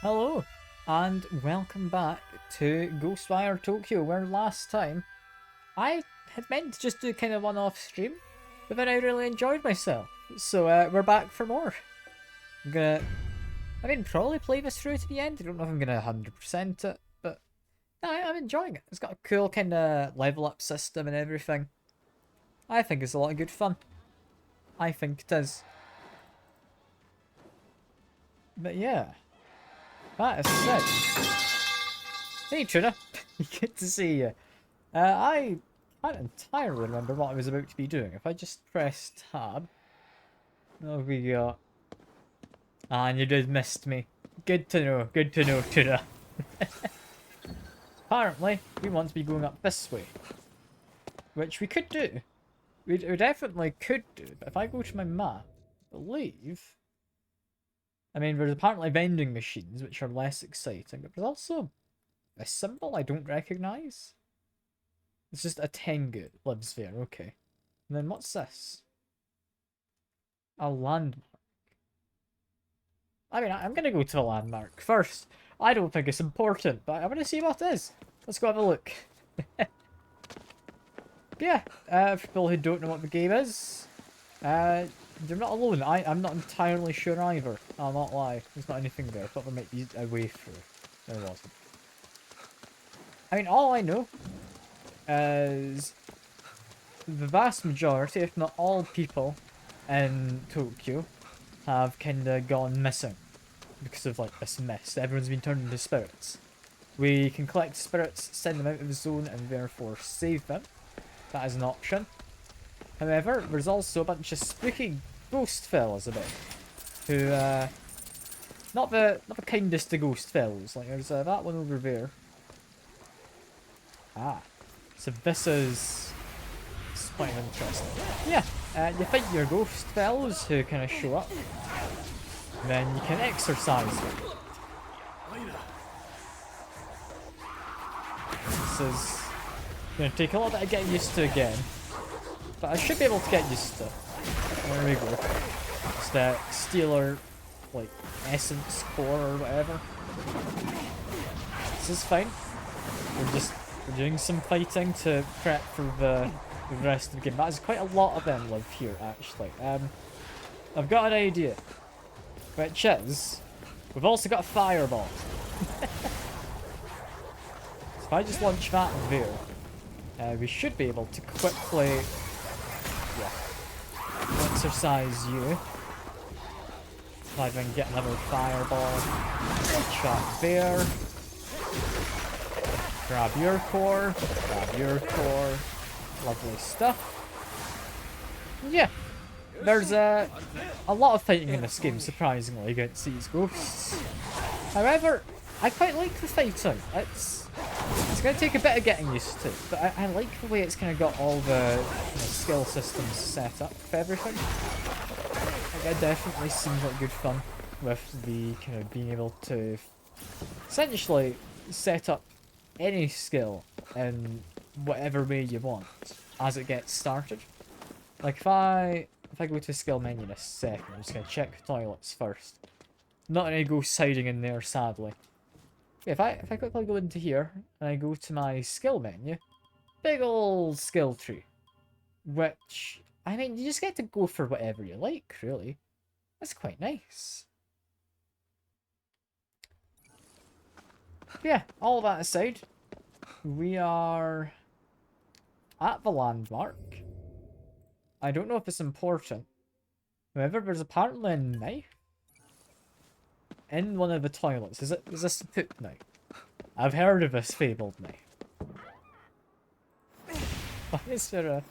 Hello, and welcome back to Ghostwire Tokyo, where last time I had meant to just do kind of one-off stream, but then I really enjoyed myself. So we're back for more. I'm gonna, probably play this through to the end. I don't know if I'm gonna 100% it, but no, I'm enjoying it. It's got a cool kind of level up system and everything. I think it's a lot of good fun. I think it is. But yeah, that is said. Hey Tuna, good to see you. I can't entirely remember what I was about to be doing. If I just press tab, oh, we got. Ah, and you just missed me. Good to know, Tuna. Apparently, we want to be going up this way, which we could do. We definitely could do, but if I go to my map, I believe. There's apparently vending machines, which are less exciting, but there's also a symbol I don't recognise. It's just a Tengu lives there, okay. And then what's this? A landmark. I'm gonna go to the landmark first. I don't think it's important, but I want to see what it is. Let's go have a look. Yeah, for people who don't know what the game is, you're not alone. I'm not entirely sure either. I'll not lie. There's not anything there. I thought there might be a way through. There wasn't. All I know is the vast majority, if not all people in Tokyo have kinda gone missing because of like this mist. Everyone's been turned into spirits. We can collect spirits, send them out of the zone, and therefore save them. That is an option. However, there's also a bunch of spooky ghost fellas about who not the kindest of ghost fellows. Like there's that one over there. Ah. So this is quite interesting. Yeah, you fight your ghost fellows who kind of show up. And then you can exercise them. This is going to take a little bit of getting used to again. But I should be able to get used to it. There we go. It's the Steeler, like, essence core or whatever. This is fine. We're doing some fighting to prep for the rest of the game. There's quite a lot of them live here, actually. I've got an idea. Which is, we've also got a fireball. So if I just launch that there, we should be able to quickly exercise you. If I can get another fireball. Shot there. Grab your core. Grab your core. Lovely stuff. Yeah. There's a lot of fighting in this game, surprisingly, against these ghosts. However, I quite like the fighting. It's going to take a bit of getting used to, but I like the way it's kind of got all the skill systems set up for everything. Like, it definitely seems like good fun with the kind of being able to essentially set up any skill in whatever way you want as it gets started. Like if I go to skill menu in a second, I'm just gonna check the toilets first. Not any ghosts hiding in there, sadly. If I quickly go into here and I go to my skill menu, big old skill tree, which you just get to go for whatever you like, really. That's quite nice. Yeah, all that aside, we are at the landmark. I don't know if it's important. However, there's apparently a knife in one of the toilets. Is this a poop knife? I've heard of this fabled knife. Why is there a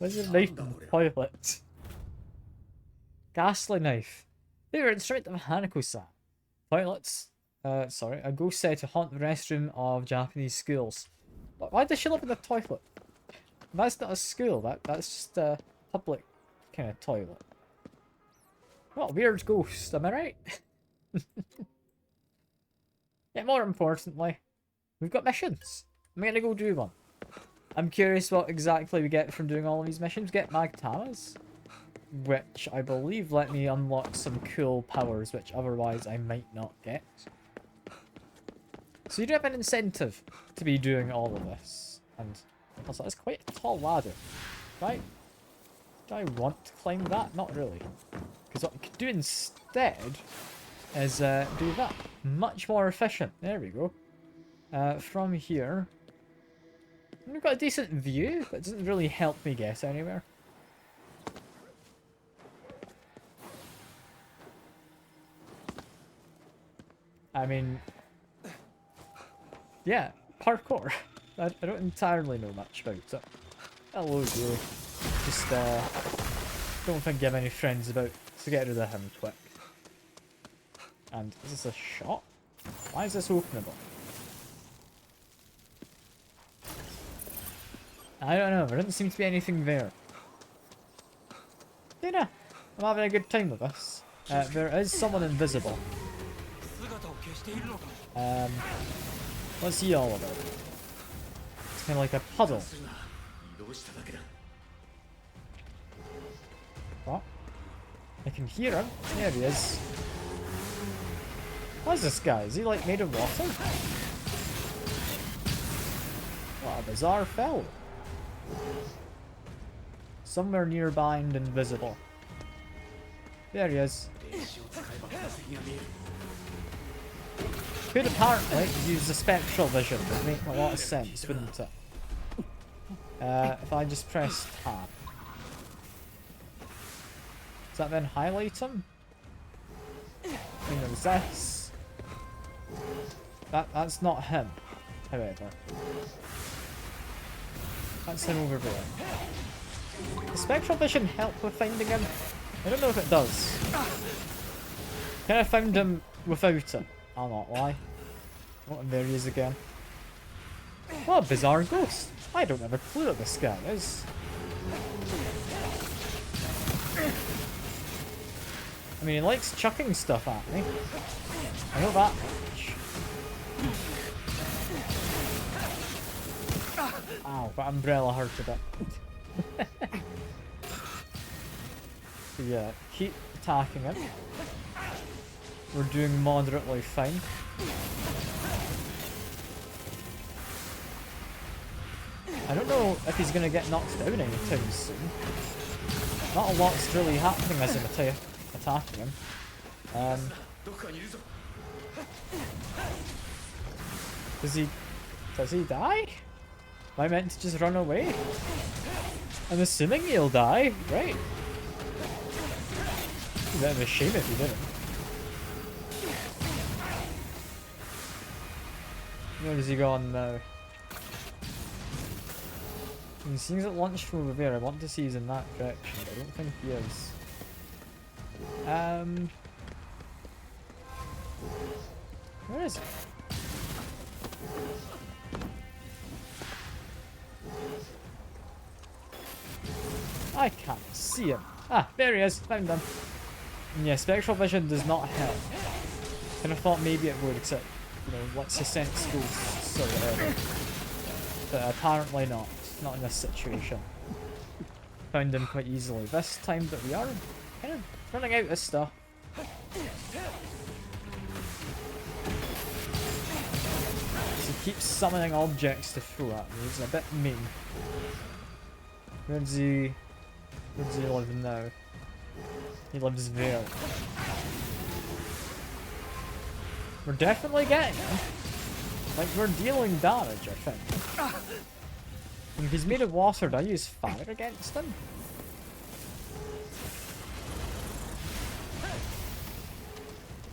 knife in the toilet? Ghastly knife. Favorite straight to Hanako-san. Toilets. Sorry, a ghost said to haunt the restroom of Japanese schools. Why does she live in the toilet? That's not a school. That's just a public kind of toilet. What a weird ghost, am I right? Yeah, more importantly, we've got missions. I'm gonna go do one. I'm curious what exactly we get from doing all of these missions. Get Magtamas, which I believe let me unlock some cool powers, which otherwise I might not get. So you do have an incentive to be doing all of this. And also, it's quite a tall ladder. Right? Do I want to climb that? Not really. Because what I could do instead is do that. Much more efficient. There we go. From here. We've got a decent view, but it doesn't really help me get anywhere. I mean, yeah, parkour. I don't entirely know much about it. Hello, you. Just, don't think you have any friends about, so get rid of him quick. And is this a shot? Why is this openable? I don't know, there doesn't seem to be anything there. Yeah, I'm having a good time with this. There is someone invisible. What's he all about? It's kind of like a puddle. What? I can hear him. There he is. What is this guy? Is he like made of water? What a bizarre fellow. Somewhere nearby and invisible. There he is. Could apparently use the spectral vision. Would make a lot of sense, wouldn't it? If I just press tab. Does that then highlight him? And there's this. That's not him, however. That's him over there. Does spectral vision help with finding him? I don't know if it does. Kind of found him without it. I'll not lie. Oh, and there he is again. What a bizarre ghost. I don't have a clue what this guy is. I mean, he likes chucking stuff at me. I know that much. Ow, that umbrella hurt a bit. So yeah, keep attacking him. We're doing moderately fine. I don't know if he's going to get knocked down anytime soon. Not a lot's really happening as I'm attacking him. Does he die? Am I meant to just run away? I'm assuming he'll die, right? It's a bit of a shame if he didn't. Where does he go on now? He seems at lunch from over there. I want to see he's in that direction, but I don't think he is. Where is he? I can't see him. Ah, there he is. Found him. And yeah, spectral vision does not help. Kind of thought maybe it would, except, you know, what's the sense ghosts or whatever. But apparently not. Not in this situation. Found him quite easily this time, but we are kind of running out of stuff. So he keeps summoning objects to throw at me. He's a bit mean. Where does he live now? He lives there. We're definitely getting him. Like, we're dealing damage, I think. And if he's made of water, do I use fire against him?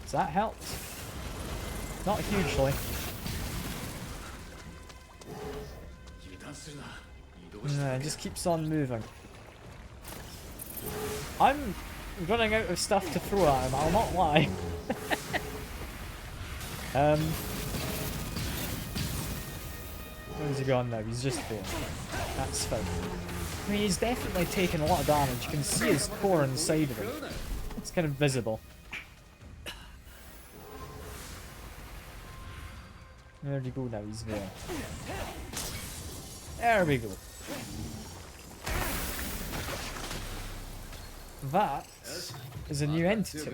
Does that help? Not hugely. No, it just keeps on moving. I'm running out of stuff to throw at him, I'll not lie. Where's he gone now? He's just there. That's fine. I mean, he's definitely taken a lot of damage. You can see his core inside of him. It's kind of visible. Where'd he go now? He's there. There we go. That is a new entity.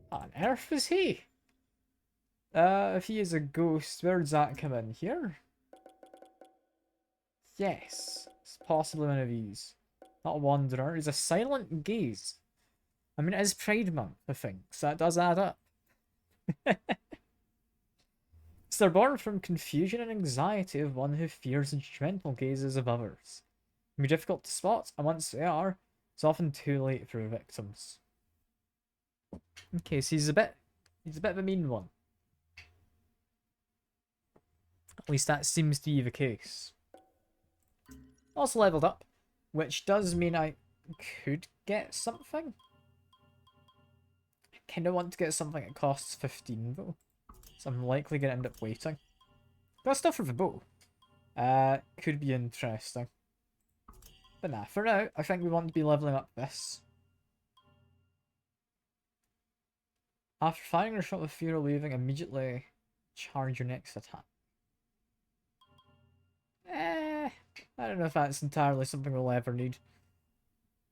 What on earth is he? If he is a ghost, where does that come in? Here? Yes. It's possibly one of these. Not a wanderer. He's a silent gaze. I mean, it is Pride Month, I think, so that does add up. So they're born from confusion and anxiety of one who fears the judgmental gazes of others. It can be difficult to spot, and once they are, it's often too late for the victims. Okay, so he's a bit of a mean one. At least that seems to be the case. Also leveled up, which does mean I could get something. I kind of want to get something that costs 15 though, so I'm likely going to end up waiting. Got stuff for the bow. Could be interesting. But nah, for now, I think we want to be leveling up this. After firing a shot with fear leaving, immediately charge your next attack. I don't know if that's entirely something we'll ever need.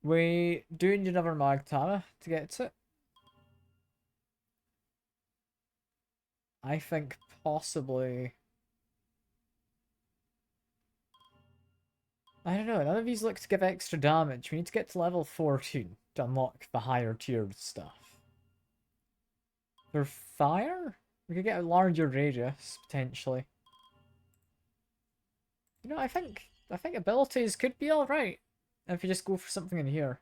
We do need another Magtama to get to it. I think possibly... I don't know, none of these look to give extra damage. We need to get to level 14 to unlock the higher tiered stuff. For fire? We could get a larger radius, potentially. You know, I think abilities could be alright if you just go for something in here.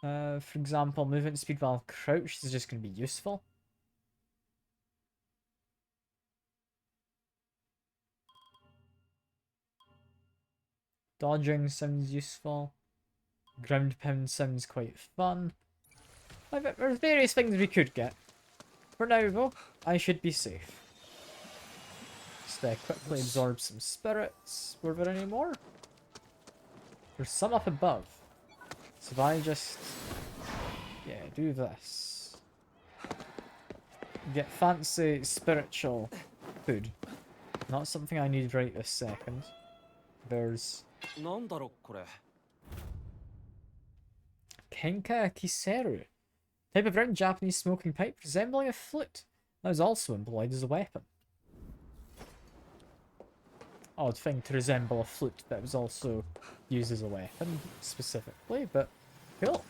For example, movement speed while crouched is just going to be useful. Dodging sounds useful. Ground pound sounds quite fun. There's various things we could get. For now though, I should be safe. Just quickly absorb some spirits. Were there any more? There's some up above. So if I just... yeah, do this. Get fancy spiritual food. Not something I need right this second. There's... Kenka Kiseru. Type of round Japanese smoking pipe resembling a flute. That was also employed as a weapon. Odd thing to resemble a flute that was also used as a weapon, specifically, but cool.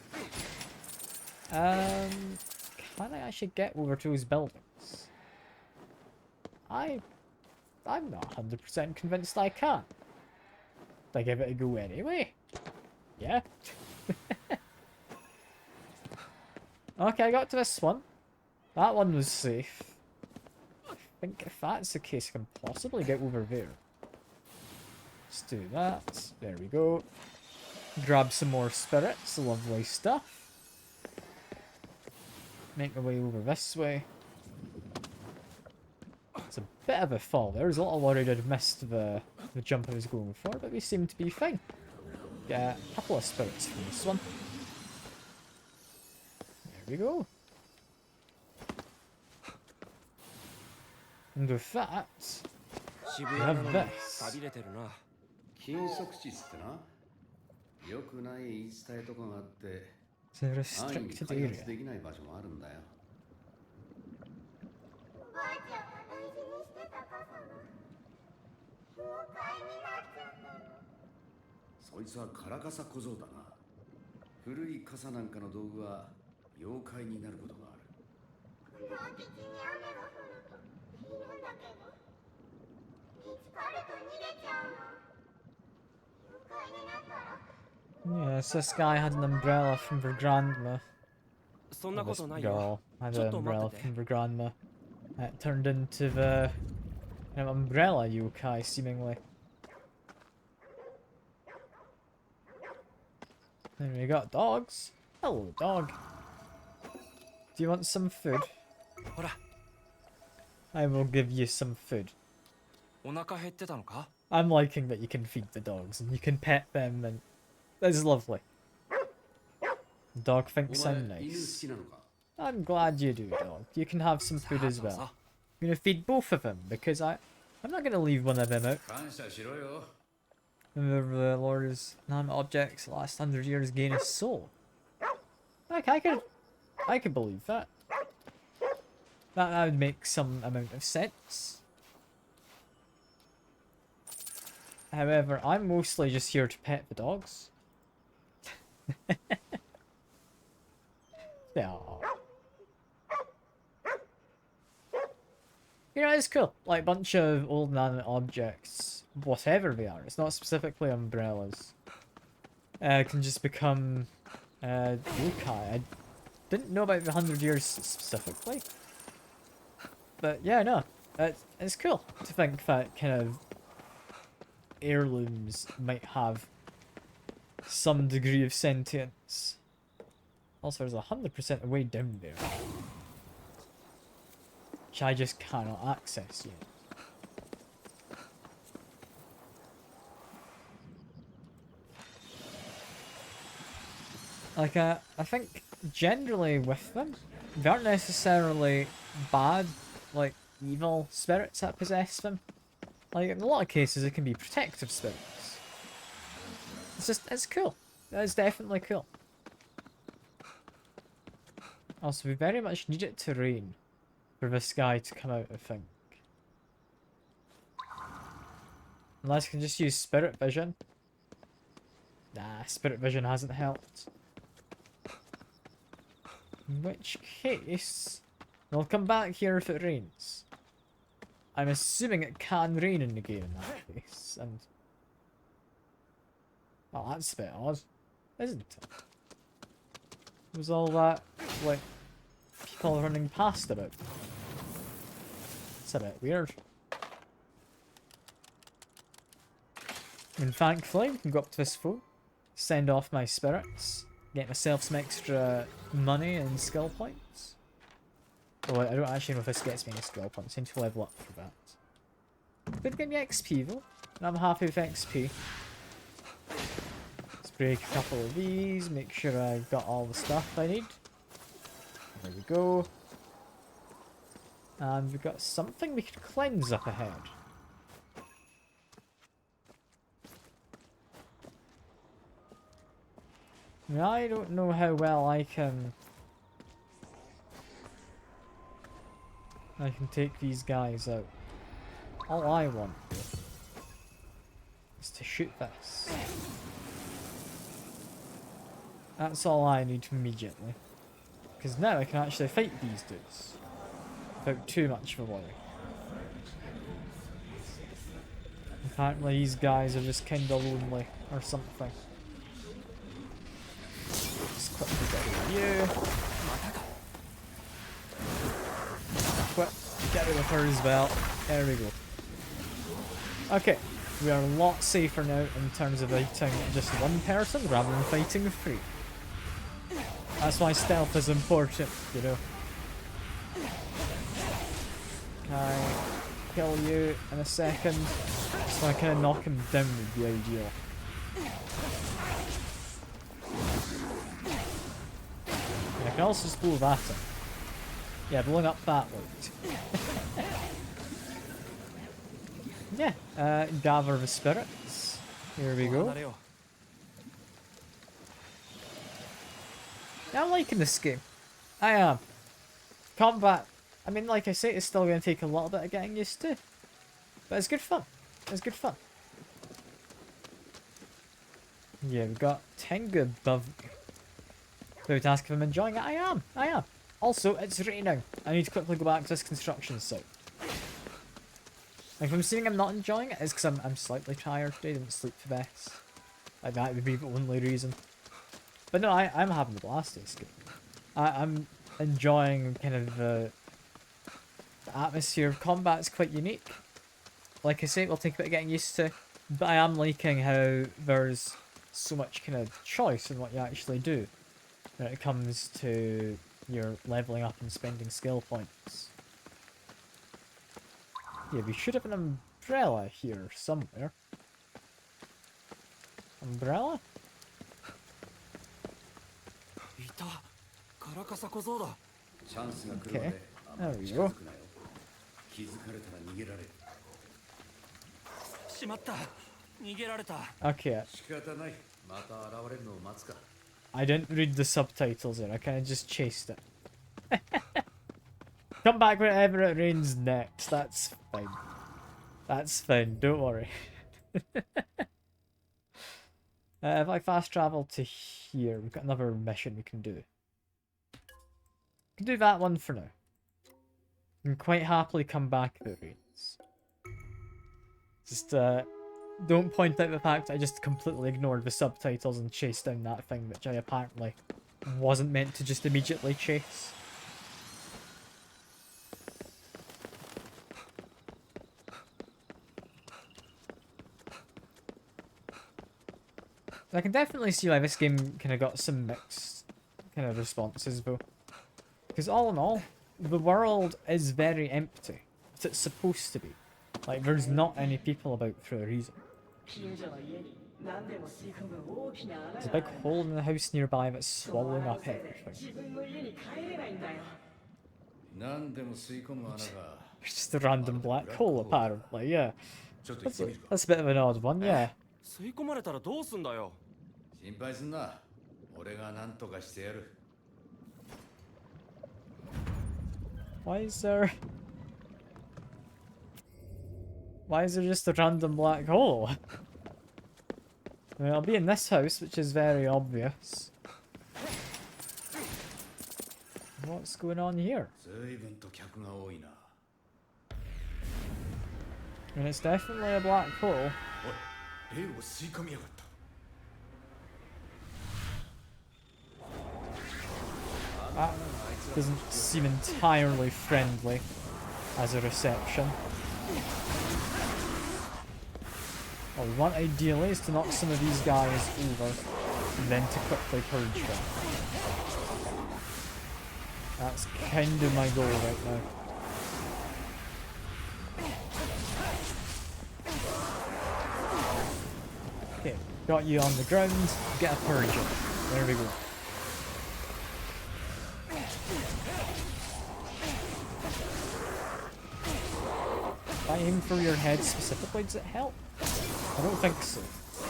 Can I actually get over to his buildings? I'm not 100% convinced I can. I give it a go anyway. Yeah. Okay, I got to this one. That one was safe. I think if that's the case, I can possibly get over there. Let's do that. There we go. Grab some more spirits. Lovely stuff. Make my way over this way. It's a bit of a fall there. I was a little worried I'd missed the jump I was going for, but we seem to be fine. Get a couple of spirits from this one. There we go. And with that, we have this. It's a restricted area. Yes, this guy had an umbrella from her grandma. This girl had an umbrella from her grandma. It turned into the umbrella yokai, seemingly. Then we got dogs. Hello, dog. Do you want some food? I will give you some food. I'm liking that you can feed the dogs and you can pet them, and that's lovely. The dog thinks I'm nice. I'm glad you do, dog. You can have some food as well. I'm gonna feed both of them because I'm not gonna leave one of them out. Remember the Lord's inanimate objects last 100 years gain a soul. Like I could believe that. That would make some amount of sense. However, I'm mostly just here to pet the dogs. Yeah. You know, it's cool. Like, a bunch of old inanimate objects, whatever they are, it's not specifically umbrellas, can just become yokai. I didn't know about the 100 years specifically. But yeah, no, it's cool to think that kind of heirlooms might have some degree of sentience. Also, there's 100% way down there, which I just cannot access yet. Like, I think generally with them, they aren't necessarily bad, like, evil spirits that possess them. Like, in a lot of cases, it can be protective spirits. It's cool. It's definitely cool. Also, we very much need it to rain for this guy to come out, I think. Unless I can just use spirit vision. Nah, spirit vision hasn't helped. In which case, we'll come back here if it rains. I'm assuming it can rain in the game in that case, and... well, that's a bit odd, isn't it? Was all that, like, people running past about? It's a bit weird. And thankfully, we can go up to this phone, send off my spirits, get myself some extra money and skill points. Well, I don't actually know if this gets me any skill points. I need to level up for that. Could get me XP though, and I'm happy with XP. Let's break a couple of these, make sure I've got all the stuff I need. There we go. And we've got something we could cleanse up ahead. Now, I don't know how well I can take these guys out. All I want is to shoot this. That's all I need immediately. Because now I can actually fight these dudes without too much of a worry. Apparently these guys are just kinda lonely or something. Just quickly get rid of you. Get rid of her as well. There we go. Okay, we are a lot safer now in terms of fighting just one person rather than fighting three. That's why stealth is important, you know. Can I kill you in a second? So I kind of knock him down would be ideal. And I can also just blow that in. Yeah, blowing up that worked. Yeah, gather the spirits. Here we go. Yeah, I'm liking this game. I am. Combat, I mean, like I say, it's still going to take a little bit of getting used to. But it's good fun. It's good fun. Yeah, we've got Tengu above me. So to ask if I'm enjoying it, I am. I am. Also, it's raining. I need to quickly go back to this construction site. Like, if I'm saying I'm not enjoying it, it's because I'm slightly tired today. I didn't sleep the best. Like, that would be the only reason. But no, I'm having a blast this game. I'm enjoying kind of the atmosphere of combat. It's quite unique. Like I say, it'll take a bit of getting used to. But I am liking how there's so much kind of choice in what you actually do when it comes to your leveling up and spending skill points. Yeah, we should have an umbrella here somewhere. Umbrella? Okay, there we go. Okay. I didn't read the subtitles there, I kinda just chased it. Come back whenever it rains next. That's fine. That's fine. Don't worry. If I fast travel to here, we've got another mission we can do. We can do that one for now. We can quite happily come back if it rains. Just, don't point out the fact I just completely ignored the subtitles and chased down that thing, which I apparently wasn't meant to just immediately chase. I can definitely see why this game kind of got some mixed kind of responses, though. Because all in all, the world is very empty. But it's supposed to be. Like, there's not any people about for a reason. There's a big hole in the house nearby that's swallowing up everything. It's just a random black hole, apparently, yeah. That's a bit of an odd one, yeah. Why is there just a random black hole? I mean, I'll be in this house, which is very obvious. What's going on here? And it's definitely a black hole. That doesn't seem entirely friendly as a reception. What we want ideally is to knock some of these guys over and then to quickly purge them. That's kind of my goal right now. Okay, got you on the ground, get a purging. There we go. If I aim for your head specifically, does it help? I don't think so. I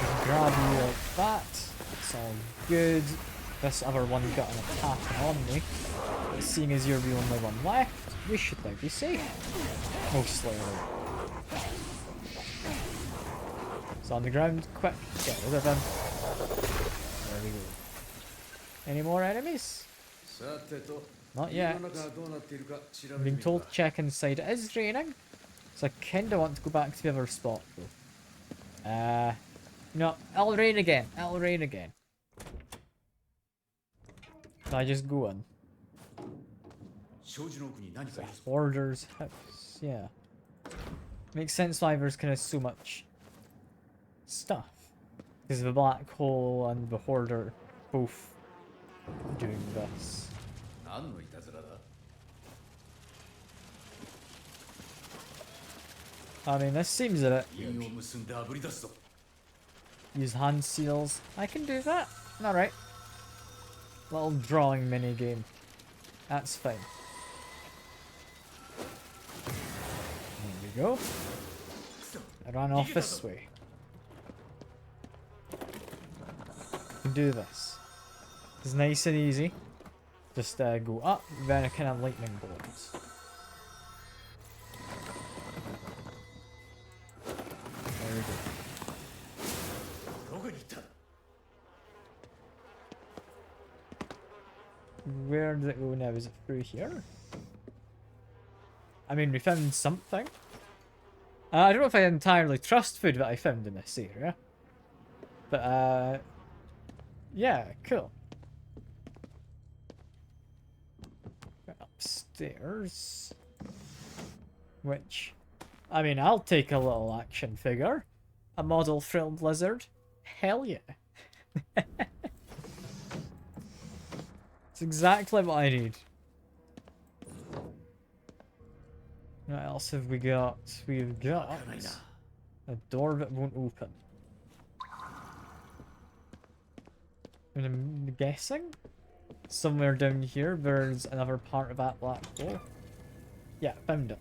can grab you like that. It's all good. This other one got an attack on me. But seeing as you're the only one left, we should now be safe. Mostly. It's on the ground. Quick, get rid of him. There we go. Any more enemies? Not yet. I'm being told to check inside. It is raining. So I kinda want to go back to the other spot though. No, it'll rain again. It'll rain again. Can I just go in? The Hoarder's house, yeah. Makes sense why there's kind of so much stuff. Because the black hole and the Hoarder both doing this. I mean, this seems a bit weird. Use hand seals. I can do that. Alright. Little drawing mini game. That's fine. There we go. I ran off this way. I can do this. It's nice and easy. Just go up, then a kind of lightning bolts. There we go. Where did it go now? Is it through here? I mean, we found something. I don't know if I entirely trust food that I found in this area. But, yeah, cool. Upstairs. Which, I mean, I'll take a little action figure. A model frilled lizard. Hell yeah. It's exactly what I need. What else have we got? We've got a door that won't open. And I'm guessing somewhere down here there's another part of that black hole. Yeah, found it.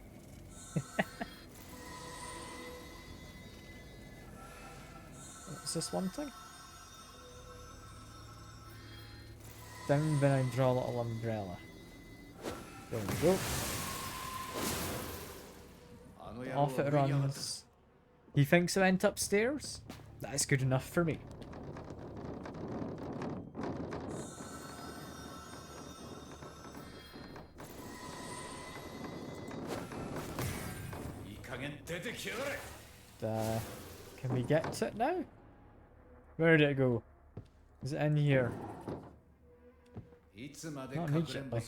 What's this one thing? Down then I draw a little umbrella. There we go. Off it runs. He thinks I went upstairs? That's good enough for me. Can we get to it now? Where did it go? Is it in here? Not immediately.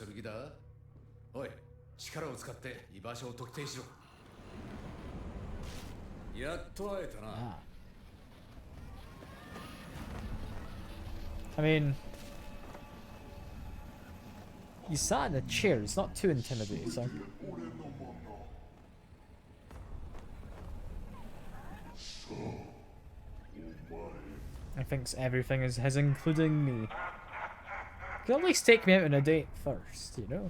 Ah. I mean, he sat in a chair. It's not too intimidating. He thinks everything is his, including me. Could at least take me out on a date first, you know?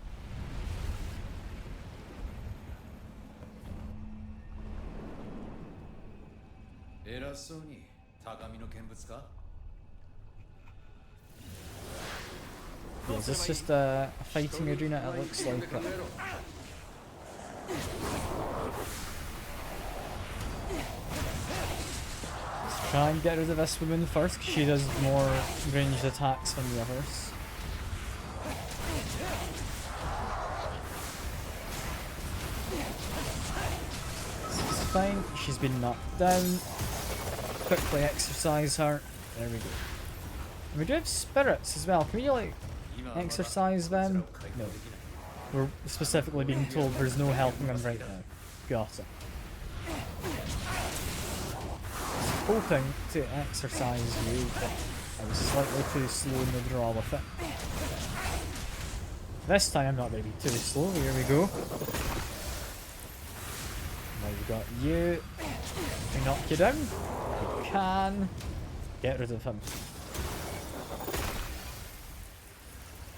Yeah, is this just a fighting arena? It looks like it. Let's try and get rid of this woman first, because she does more ranged attacks than the others. This is fine. She's been knocked down. Quickly exercise her. There we go. And we do have spirits as well. Can we like exercise them? No. We're specifically being told there's no helping them right now. Got it. I was hoping to exercise you, but I was slightly too slow in the draw with it. This time I'm not going to be too slow. Here we go. Now we've got you. Can we knock you down? We can. Get rid of him.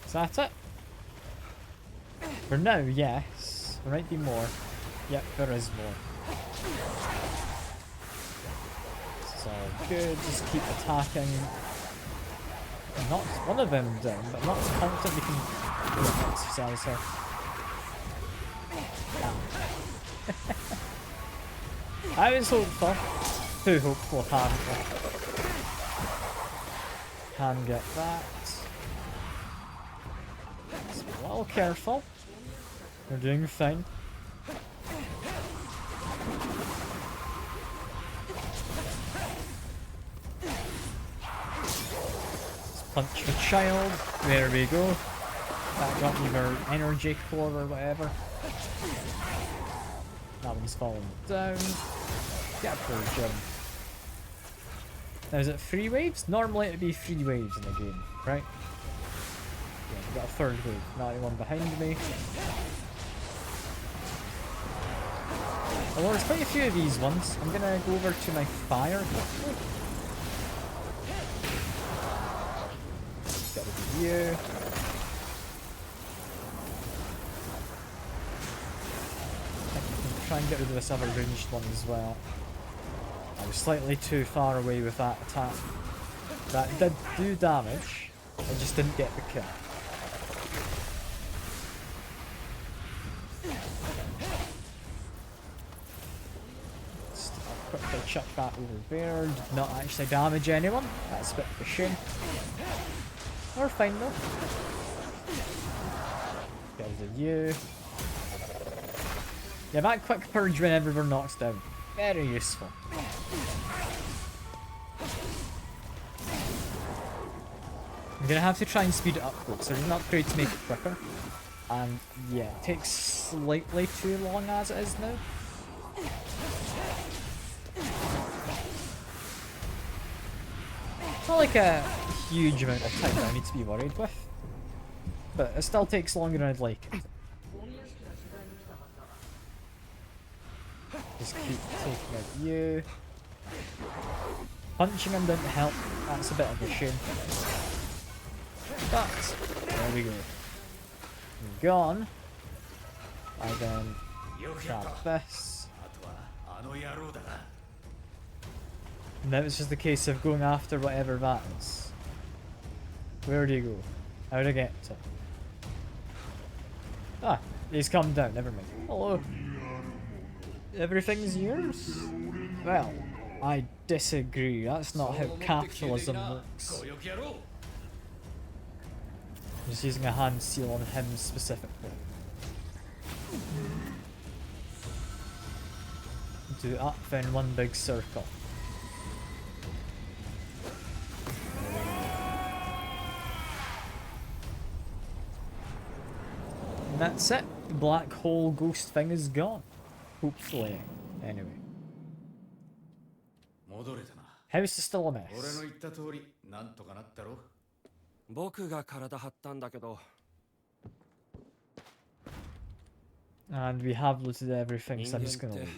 Is that it? For now, yes. There might be more. Yep, there is more. This is all good. Just keep attacking. Not one of them down, but not constantly can exercise her. I was hopeful. Too hopeful, apparently. Can get that. Just be a little careful. We're doing fine. Let's punch the child. There we go. That got either energy core or whatever. That one's falling down. Get for Jim. Now is it 3 waves? Normally it'd be 3 waves in the game, right? Yeah, we've got a 3rd wave. Not anyone behind me. Well, there's quite a few of these ones. I'm gonna go over to my fire. Get rid of you. Try and get rid of this other ranged one as well. I was slightly too far away with that attack. That did do damage, I just didn't get the kill. Just quickly chuck that over there. Did not actually damage anyone. That's a bit of a shame. We're fine though. Get rid of you. Yeah, that quick purge whenever we're knocked down. Very useful. I'm gonna have to try and speed it up though, because there's an upgrade to make it quicker. And yeah, it takes slightly too long as it is now. Not like a huge amount of time that I need to be worried with. But it still takes longer than I'd like it. Just keep taking out you. Punching him didn't help. That's a bit of a shame. But there we go. Gone. I then grab this. Now it's just a case of going after whatever that is. Where do you go? How do I get to? Ah, he's come down, never mind. Hello. Everything's yours? Well, I disagree. That's not how capitalism works. Just using a hand seal on him specifically. Do up in one big circle. And that's it. The black hole ghost thing is gone. Hopefully. Anyway. House is still a mess. And we have looted everything, so I'm just gonna leave.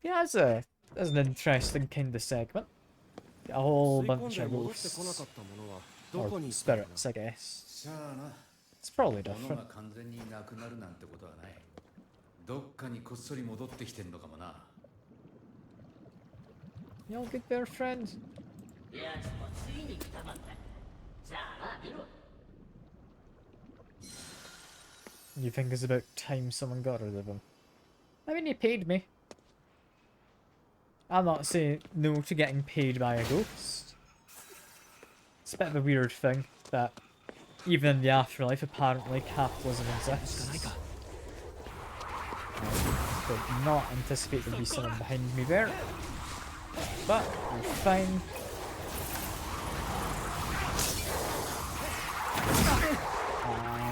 Yeah, that's an interesting kind of segment. A whole bunch of ghosts. Or spirits, I guess. It's probably different. You all good there, friend? You think it's about time someone got rid of him? I mean, he paid me. I'm not saying no to getting paid by a ghost. It's a bit of a weird thing that even in the afterlife, apparently capitalism exists. I did not anticipate there'd be someone behind me there. But we're fine.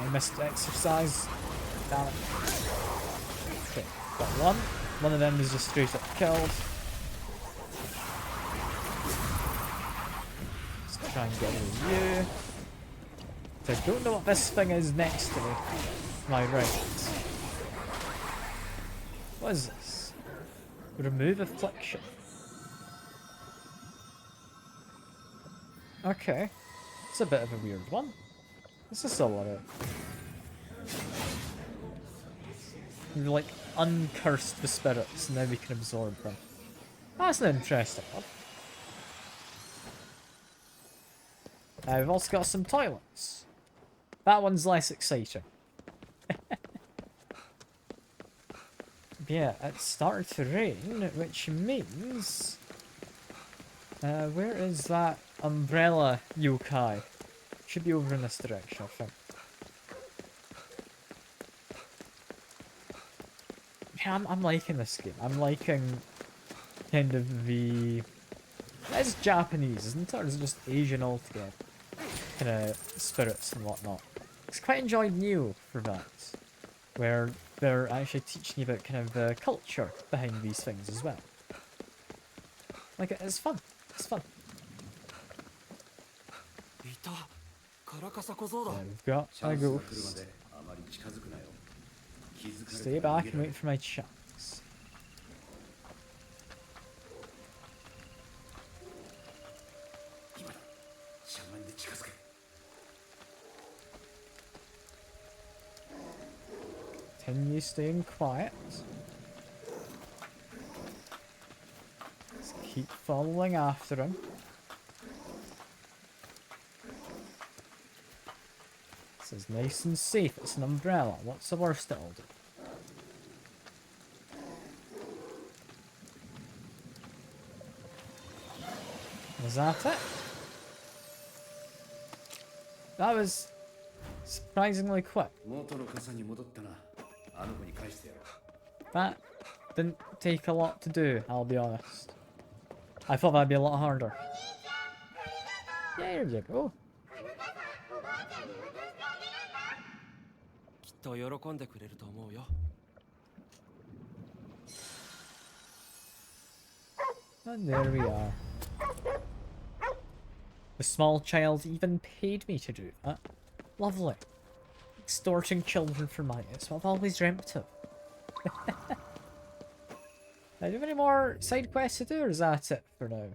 I missed exercise. Damn it. Okay, got one. One of them is just straight up killed. Let's try and get rid of you. So I don't know what this thing is next to me. My right. What is this? Remove affliction. Okay. It's a bit of a weird one. This is a lot of... We've like uncursed the spirits and now we can absorb them. That's an interesting one. We've also got some toilets. That one's less exciting. Yeah, it started to rain, which means... where is that umbrella yokai? Should be over in this direction, I think. Yeah, I'm liking this game. I'm liking kind of the... It's Japanese, isn't it? Or is it just Asian altogether? Kind of spirits and whatnot. It's quite enjoyed Neo for that. Where they're actually teaching you about kind of the culture behind these things as well. Like, it's fun. It's fun. We've got a ghost. Stay back and wait for my chance. Continue staying quiet. Let's keep following after him. This is nice and safe. It's an umbrella. What's the worst it'll do? Was that it? That was surprisingly quick. That didn't take a lot to do, I'll be honest. I thought that'd be a lot harder. There you go. And there we are. The small child even paid me to do that. Lovely. Extorting children for money. It's what I've always dreamt of. Do you have any more side quests to do, or is that it for now?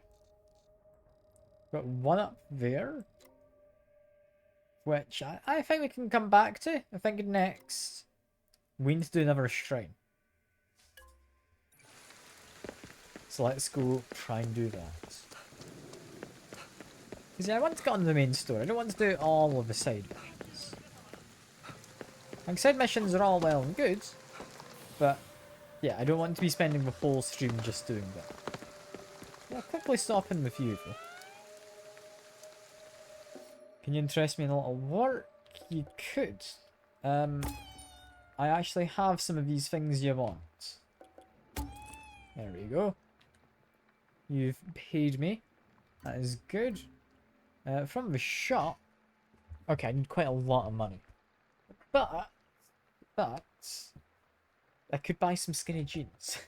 Got one up there. Which I think we can come back to. I think next we need to do another shrine. So let's go try and do that. Because yeah, I want to get on the main story. I don't want to do all of the side missions. Like, side missions are all well and good, but yeah, I don't want to be spending the whole stream just doing that. I'll quickly stop in with you though. Can you interest me in a little work? You could. I actually have some of these things you want. There we go. You've paid me. That is good. From the shop. Okay, I need quite a lot of money. But I could buy some skinny jeans.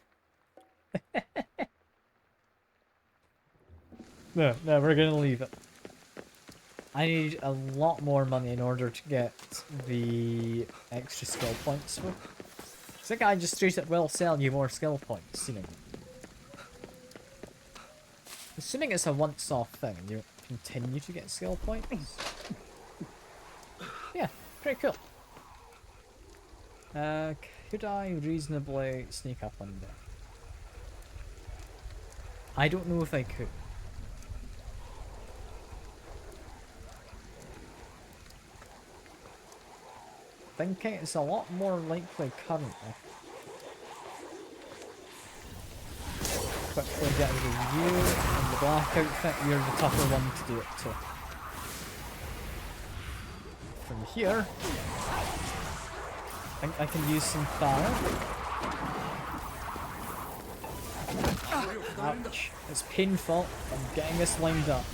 No, we're gonna leave it. I need a lot more money in order to get the extra skill points for. I think I just straight up will sell you more skill points, you know. Assuming it's a once-off thing and you continue to get skill points. Yeah, pretty cool. Could I reasonably sneak up on there? I don't know if I could. Thinking it's a lot more likely currently. Quickly get rid of you in the black outfit. You're the tougher one to do it to. From here, I think I can use some fire. Ouch. It's painful. I'm getting this lined up.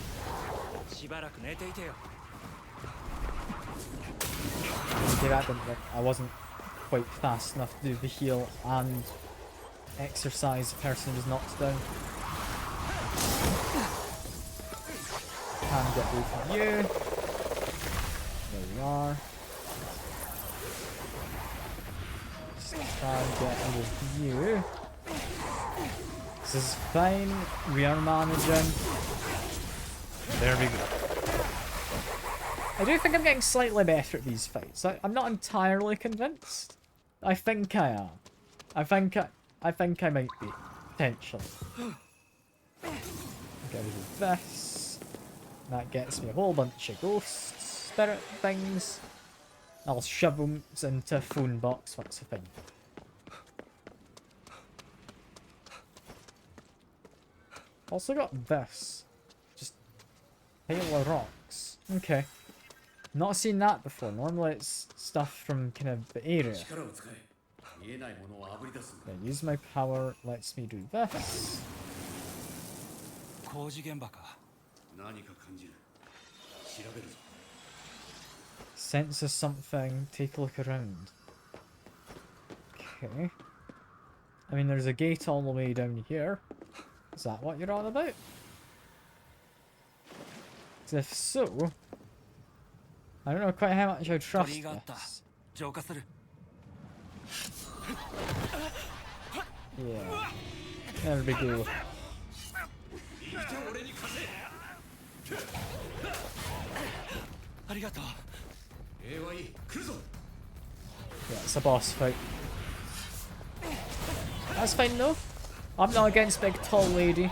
Okay, that didn't work. I wasn't quite fast enough to do the heal and exercise. The person was knocked down. Can get both of you. There we are. Just try and get rid of you. This is fine. We are managing. There we go. I do think I'm getting slightly better at these fights. I'm not entirely convinced. I think I am. I think I might be. Potentially. Get rid of this. That gets me a whole bunch of ghosts, spirit things. I'll shove them into a phone box once I find them. Also got this. Just hail of rocks. Okay. Not seen that before. Normally it's stuff from kind of the area. Yeah, use my power lets me do this. Senses something. Take a look around. Okay. I mean, there's a gate all the way down here. Is that what you're on about? If so, I don't know quite how much I trust this. Yeah. There we go. Yeah, it's a boss fight. That's fine though. I'm not against Big Tall Lady.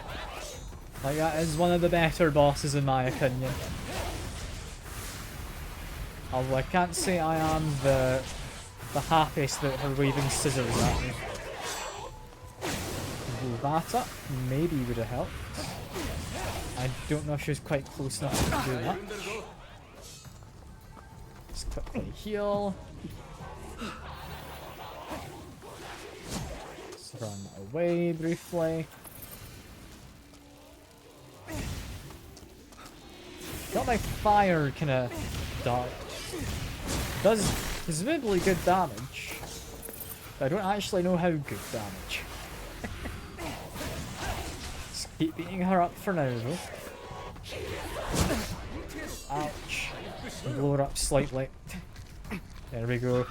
Like, that is one of the better bosses in my opinion. Although I can't say I am the happiest about her waving scissors at me. Blow that up, maybe would have helped. I don't know if she was quite close enough to do much. Just quickly heal. Just run away briefly. Got my fire kind of dodge. Does presumably good damage. But I don't actually know how good damage. Just keep beating her up for now though. Ouch. Blow her up slightly. There we go.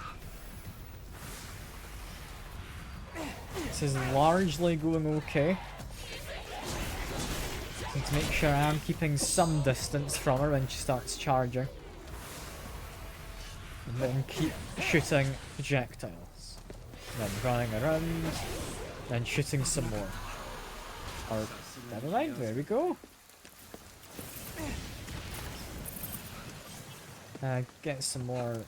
This is largely going okay. Need to make sure I am keeping some distance from her when she starts charging. And then keep shooting projectiles. Then running around. Then shooting some more. Or, never mind, there we go. Get some more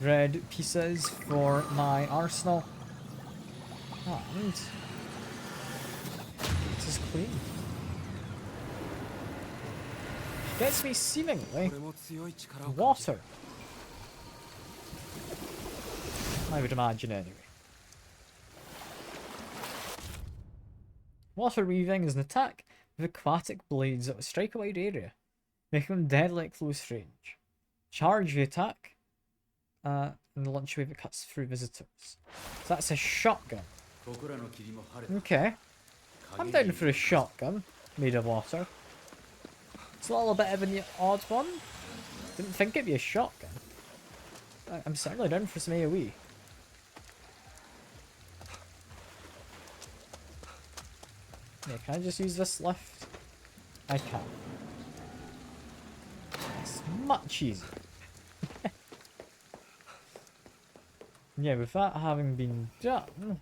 red pieces for my arsenal. And this is clean. Gets me seemingly water. I would imagine anyway. Water weaving is an attack with aquatic blades that will strike a wide area, making them deadly at close range. Charge the attack, and launch wave that cuts through visitors. So that's a shotgun. Okay. I'm down for a shotgun made of water. It's a little bit of an odd one. Didn't think it'd be a shotgun. I'm certainly down for some AoE. Yeah, can I just use this lift? I can. It's much easier. Yeah, with that having been done,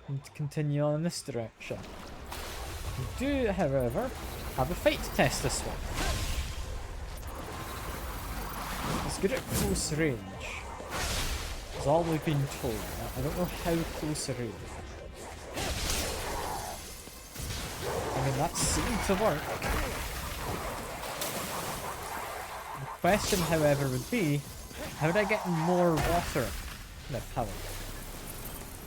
I need to continue on in this direction. We do, however, have a fight to test this one. It's good at close range. That's all we've been told. I don't know how close range. I mean, that seemed to work. The question, however, would be, how do I get more water in the power?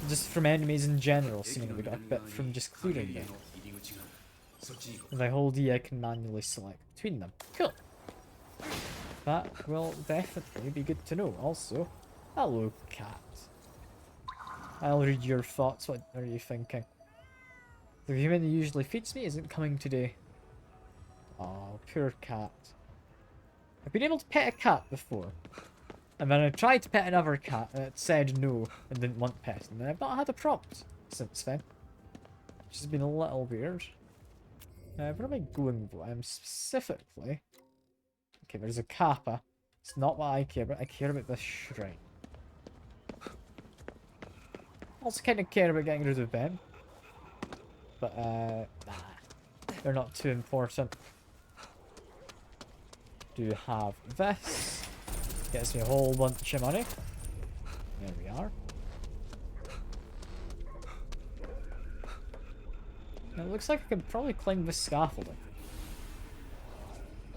Just from enemies in general, seemingly we got a bit from just clearing them. If I hold E, I can manually select between them. Cool. That will definitely be good to know. Also, hello, cat. I'll read your thoughts. What are you thinking? The human who usually feeds me isn't coming today. Oh, poor cat. I've been able to pet a cat before. And then I tried to pet another cat and it said no and didn't want petting. And I've not had a prompt since then. Which has been a little weird. Where am I going though? I'm specifically... Okay, there's a kappa. It's not what I care about. I care about this shrine. Also kind of care about getting rid of them. But, nah. They're not too important. Do have this. Gets me a whole bunch of money. There we are. Now, it looks like I can probably climb this scaffolding.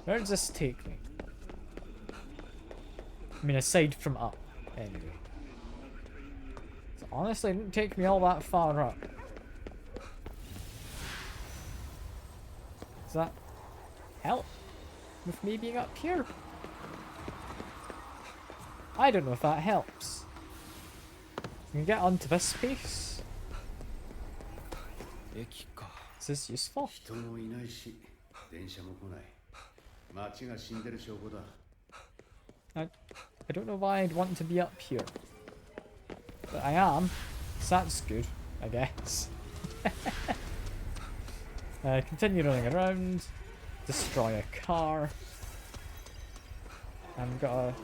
Where does this take me? I mean, aside from up, anyway. So honestly, it didn't take me all that far up. Does that help with me being up here? I don't know if that helps. Can you get onto this space? Is this useful? I don't know why I'd want to be up here. But I am. So that's good, I guess. Continue running around. Destroy a car. I've got a...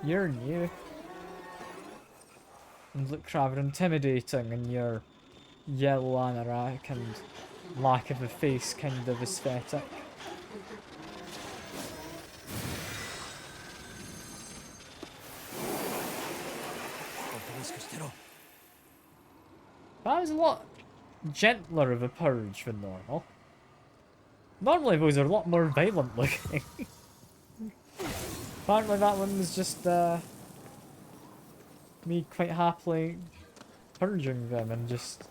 You're new. And look rather intimidating in your yellow anorak and lack of a face kind of aesthetic. That was a lot gentler of a purge than normal. Normally those are a lot more violent looking. Apparently that one was just me quite happily purging them and just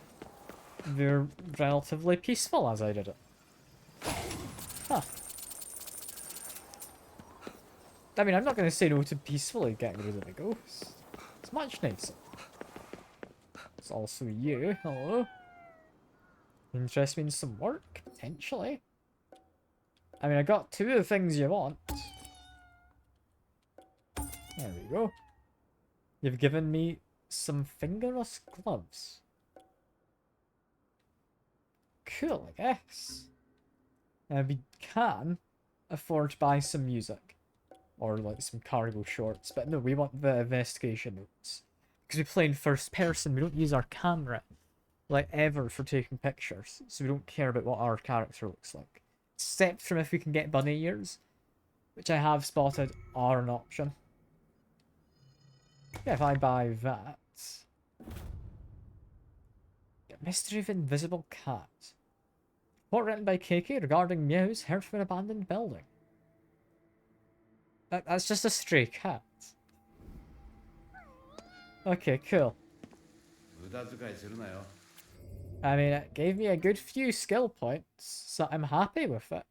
they're relatively peaceful as I did it. Huh. I mean, I'm not going to say no to peacefully getting rid of the ghost. It's much nicer. It's also you. Hello. Interest me in some work? Potentially. I mean, I got two of the things you want. There we go. You've given me some fingerless gloves. Cool, I guess. We can afford to buy some music. Or like some cargo shorts. But no, we want the investigation notes. Because we play in first person, we don't use our camera like ever for taking pictures. So we don't care about what our character looks like. except from if we can get bunny ears, which I have spotted are an option. Yeah, if I buy that. Mystery of Invisible Cat. Report written by KK regarding meows heard from an abandoned building. That's just a stray cat. Okay, cool. I mean, it gave me a good few skill points, so I'm happy with it.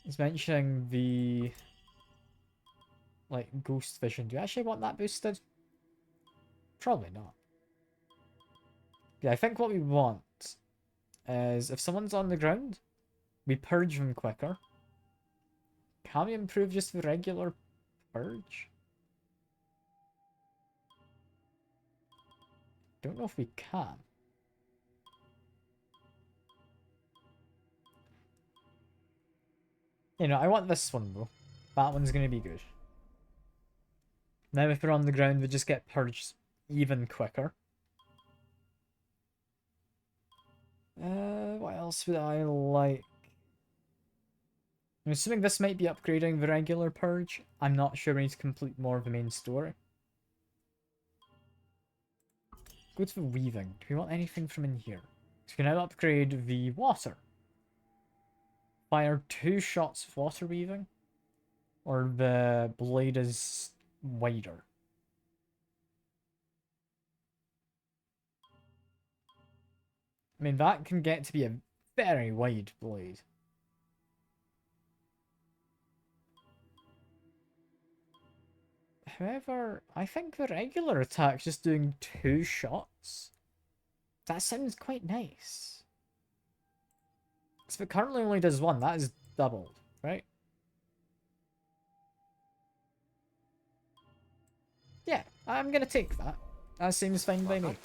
It's mentioning the... like, ghost vision. Do you actually want that boosted? Probably not. Yeah, I think what we want is if someone's on the ground, we purge them quicker. Can we improve just the regular purge? Don't know if we can. You know, I want this one though. That one's gonna be good. Now if they're on the ground, we just get purged even quicker. What else would I like? I'm assuming this might be upgrading the regular purge. I'm not sure, we need to complete more of the main story. Go to the weaving. Do we want anything from in here? So we can now upgrade the water. Fire 2 shots of water weaving. Or the blade is wider. I mean, that can get to be a very wide blade. However, I think the regular attack's just doing 2 shots. That sounds quite nice. So if it currently only does 1, that is doubled, right? Yeah, I'm gonna take that. That seems fine by me.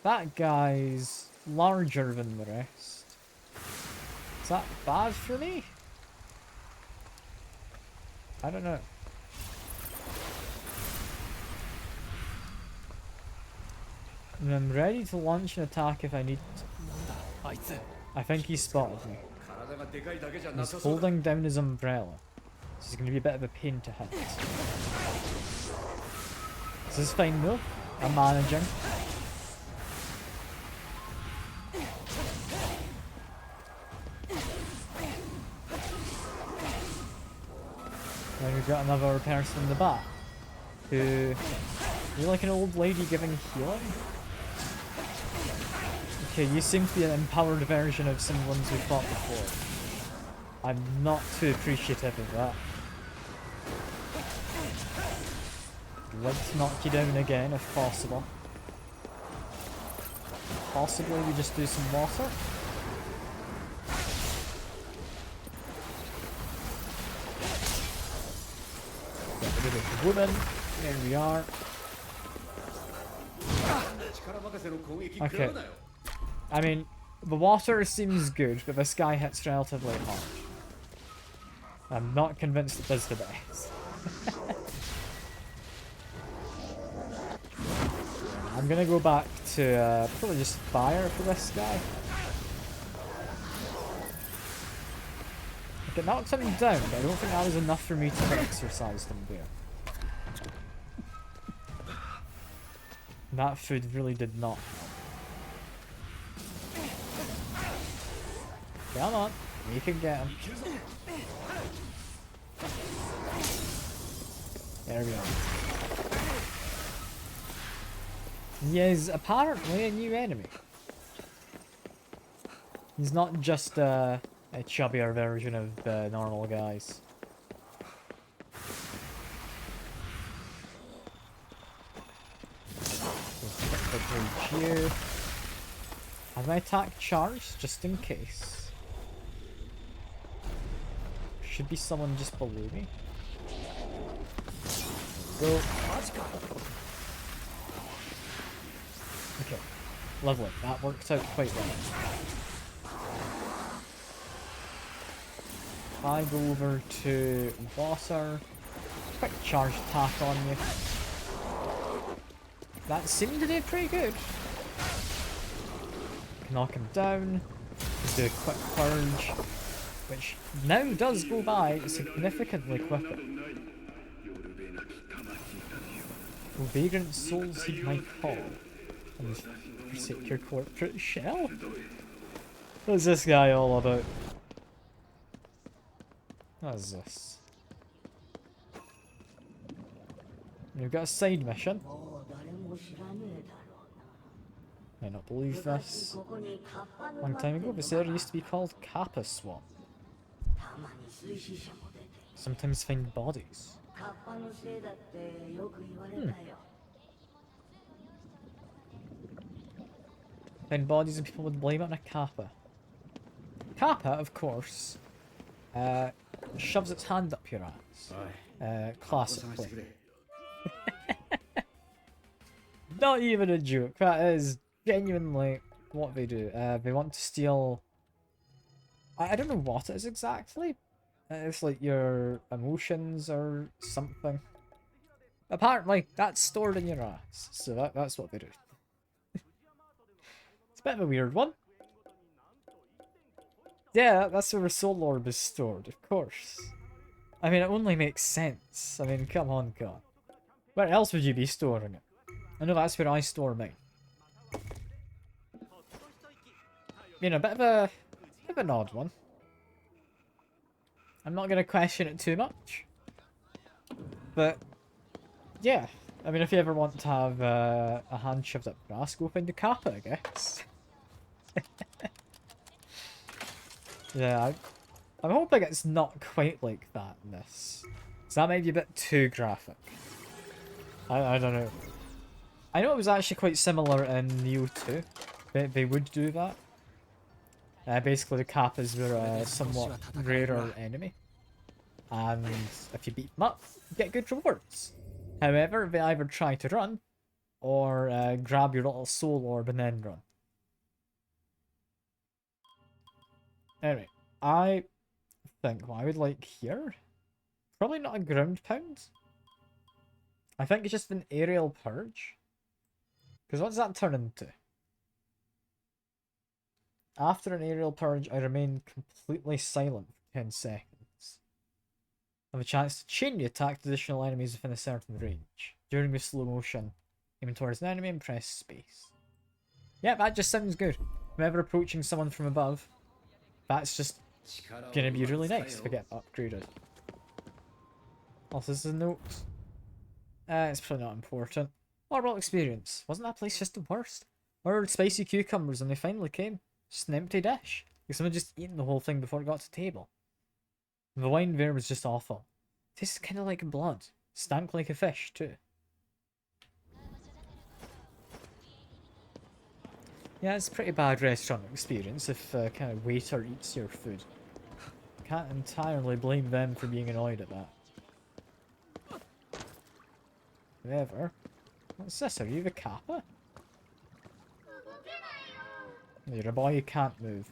That guy's larger than the rest. Is that bad for me? I don't know. And I'm ready to launch an attack if I need to. I think he spotted me. He's holding down his umbrella. This is going to be a bit of a pain to hit. This is fine though. I'm managing. Then we've got another person in the back. Who... You're like an old lady giving healing? Okay, you seem to be an empowered version of some ones we've fought before. I'm not too appreciative of that. I'd like to knock you down again if possible. Possibly we just do some water. Get rid of the woman. There we are. Okay. I mean, the water seems good, but this guy hits relatively hard. I'm not convinced it does the best. I'm gonna go back to probably just fire for this guy. Okay, it knocks him down, but I don't think that was enough for me to exercise him there. That food really did not help. Come on, we can get him. There we go. He is apparently a new enemy. He's not just a chubbier version of the normal guys. You. Have my attack charged just in case? Should be someone just below me. Go. Okay, lovely. That worked out quite well. if I go over to water, quick charge attack on you. That seemed to do pretty good. Knock him down. Do a quick purge, which now does go by significantly quicker. Will vagrant souls heed my call and forsake your corporate shell? What's this guy all about? What is this? We've got a side mission. Might not believe this. Long time ago, this area used to be called Kappa Swamp. Sometimes find bodies. Find bodies and people would blame it on a Kappa. Kappa, of course, shoves its hand up your ass. Classically. Not even a joke, that is genuinely what they do. They want to steal... I don't know what it is exactly. It's like your emotions or something. Apparently, that's stored in your ass, so that's what they do. It's a bit of a weird one. Yeah, that's where a soul orb is stored, of course. I mean, it only makes sense. I mean, come on, God. Where else would you be storing it? I know that's where I store mine. You know, a bit of an odd one. I'm not going to question it too much. But, yeah. I mean, if you ever want to have a hand shoved up your ass, go find the Kappa, I guess. Yeah, I'm hoping it's not quite like that in this. So that might be a bit too graphic. I don't know. I know it was actually quite similar in Neo 2. They would do that. Basically, the Kappas were a somewhat rarer enemy. And if you beat them up, you get good rewards. However, they either try to run, or grab your little soul orb and then run. Anyway, I think what I would like here, probably not a ground pound. I think it's just an aerial purge. Because what does that turn into? After an aerial purge, I remain completely silent for 10 seconds. I have a chance to chain the attack to additional enemies within a certain range. During the slow motion, aim towards an enemy and press space. Yeah, that just sounds good. Whenever approaching someone from above, that's just gonna be really nice if I get upgraded. Also, this is a note. It's probably not important. Overall experience. Wasn't that place just the worst? Ordered spicy cucumbers and they finally came. Just an empty dish. Like someone just eaten the whole thing before it got to table. The wine there was just awful. Tastes kind of like blood. Stank like a fish too. Yeah, it's a pretty bad restaurant experience if a kind of waiter eats your food. Can't entirely blame them for being annoyed at that. However, what's this? Are you the Kappa? You're a boy who can't move.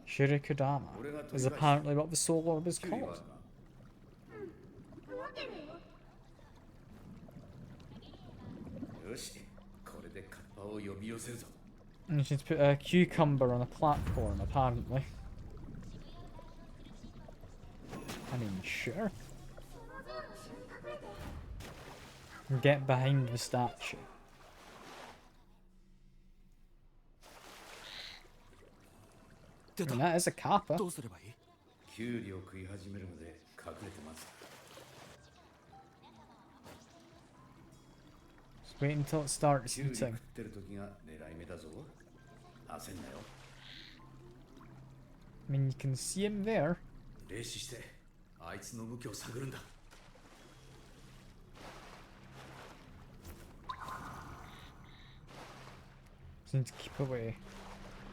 Shirikudama is apparently what the soul orb is called. And you should put a cucumber on a platform, apparently. I mean, sure. Get behind the statue. And that is a Kappa. Just wait until it starts eating. I mean, you can see him there. Just need to keep away.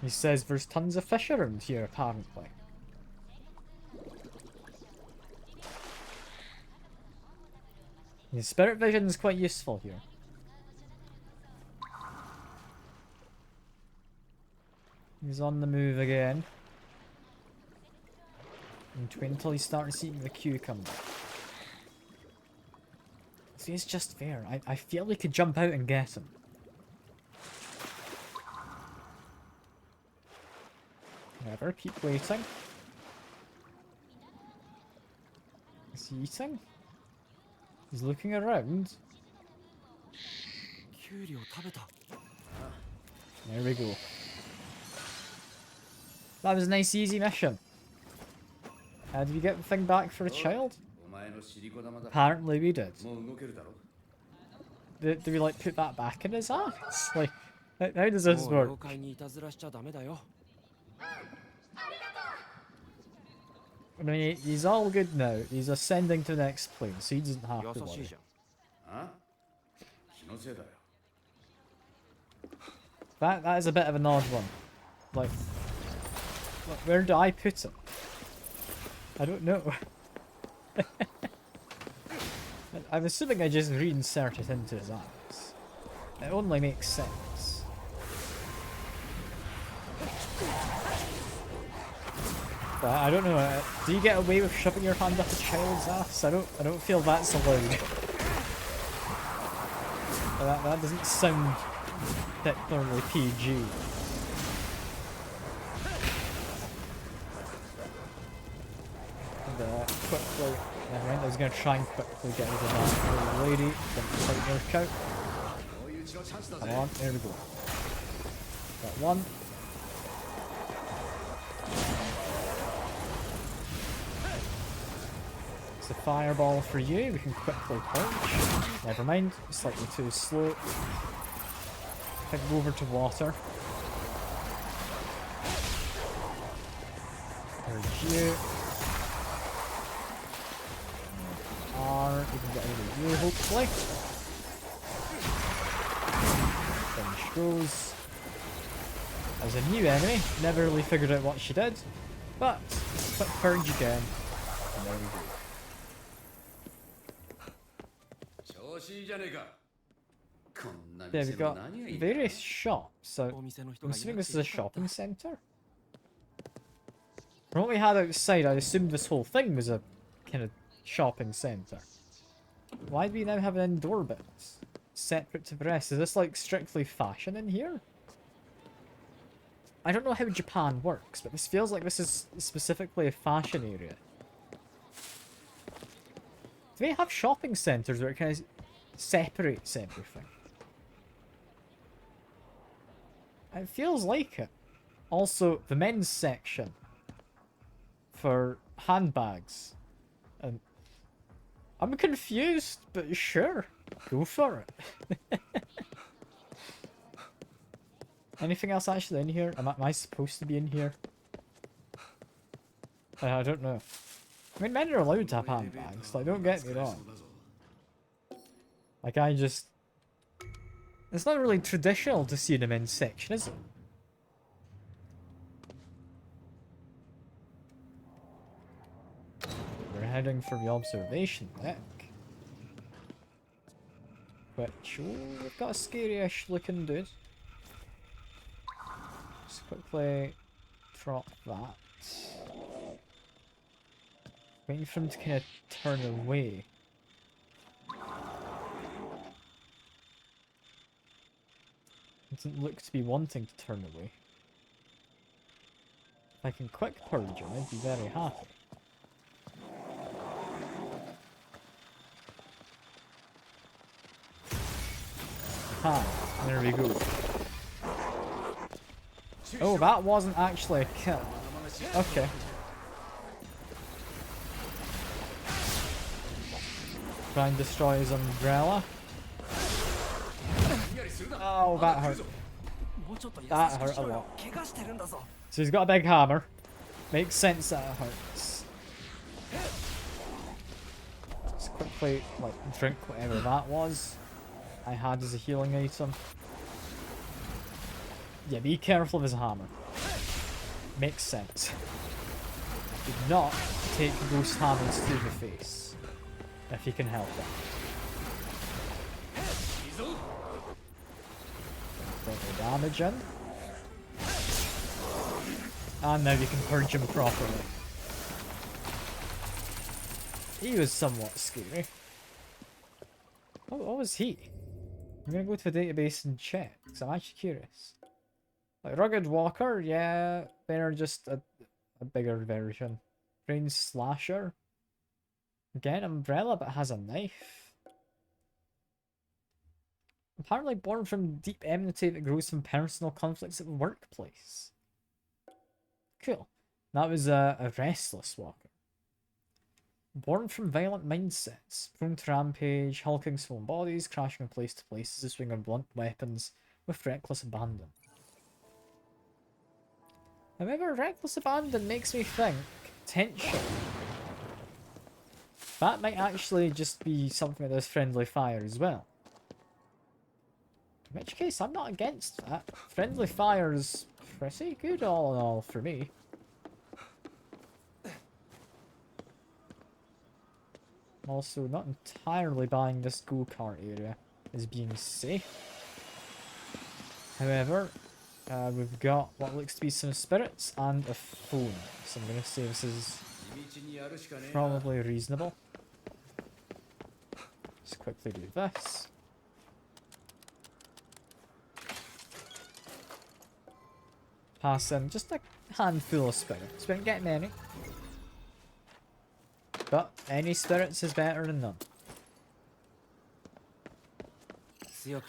He says there's tons of fish around here, apparently. The spirit vision is quite useful here. He's on the move again. And wait until he starts eating the cucumber. See, it's just fair. I feel we could jump out and get him. Never keep waiting. Is he eating? He's looking around. There we go. That was a nice easy mission. Did we get the thing back for a child? Apparently we did. Do we like put that back in his ass? Like, how does this work? I mean, he's all good now. He's ascending to the next plane, so he doesn't have to worry. That is a bit of an odd one. Like, where do I put him? I don't know. I'm assuming I just reinsert it into his ass. It only makes sense. But I don't know. Do you get away with shoving your hand up a child's ass? I don't feel that's allowed. That doesn't sound particularly PG. Quickly, never mind, I was going to try and quickly get rid of that old lady. Didn't quite work out. Come on, there we go. Got one. It's a fireball for you, we can quickly punch. Never mind, slightly too slow. I can go over to water. There's you. We can get rid of you, hopefully. Finish goes. As a new enemy, never really figured out what she did, but quick purge again, and there we go. Yeah, we've got various shops, so I'm assuming this is a shopping centre? From what we had outside, I assumed this whole thing was a kind of shopping centre. Why do we now have an indoor bit? Separate to the rest. Is this like strictly fashion in here? I don't know how Japan works, but this feels like this is specifically a fashion area. Do they have shopping centres where it kind of separates everything? It feels like it. Also, the men's section for handbags. And I'm confused, but sure. Go for it. Anything else actually in here? Am I supposed to be in here? I don't know. I mean, men are allowed to have handbags, like, don't get me wrong. Like, it's not really traditional to see in the men's section, is it? We're heading for the observation deck. Which, oh, we've got a scary-ish looking dude. Just quickly drop that. Waiting for him to kind of turn away. Doesn't look to be wanting to turn away. If I can quick purge him, I'd be very happy. Ah, there we go. Oh, that wasn't actually a kill. Okay. Try and destroy his umbrella. Oh, that hurt. That hurt a lot. So he's got a big hammer. Makes sense that it hurts. Just quickly, like, drink whatever that was I had as a healing item. Yeah, be careful of his hammer. Makes sense. Do not take ghost hammers to the face. If you can help it. the damage in. And now you can purge him properly. He was somewhat scary. What was he? I'm gonna go to the database and check, because I'm actually curious. Like, Rugged Walker, yeah, they're just a bigger version. Brain Slasher. Again, Umbrella, but has a knife. Apparently born from deep enmity that grows from personal conflicts at the workplace. Cool. That was a restless walker. Born from violent mindsets, prone to rampage, hulking swollen bodies, crashing from place to place as they swing on blunt weapons with reckless abandon. However, reckless abandon makes me think tension. That might actually just be something that does friendly fire as well. In which case, I'm not against that. Friendly fire's pretty good all in all for me. I'm also not entirely buying this go-kart area as being safe. However, we've got what looks to be some spirits and a phone. So I'm going to say this is probably reasonable. Just quickly do this. Pass in just a handful of spirits. We didn't get many. But any spirits is better than none. Oh,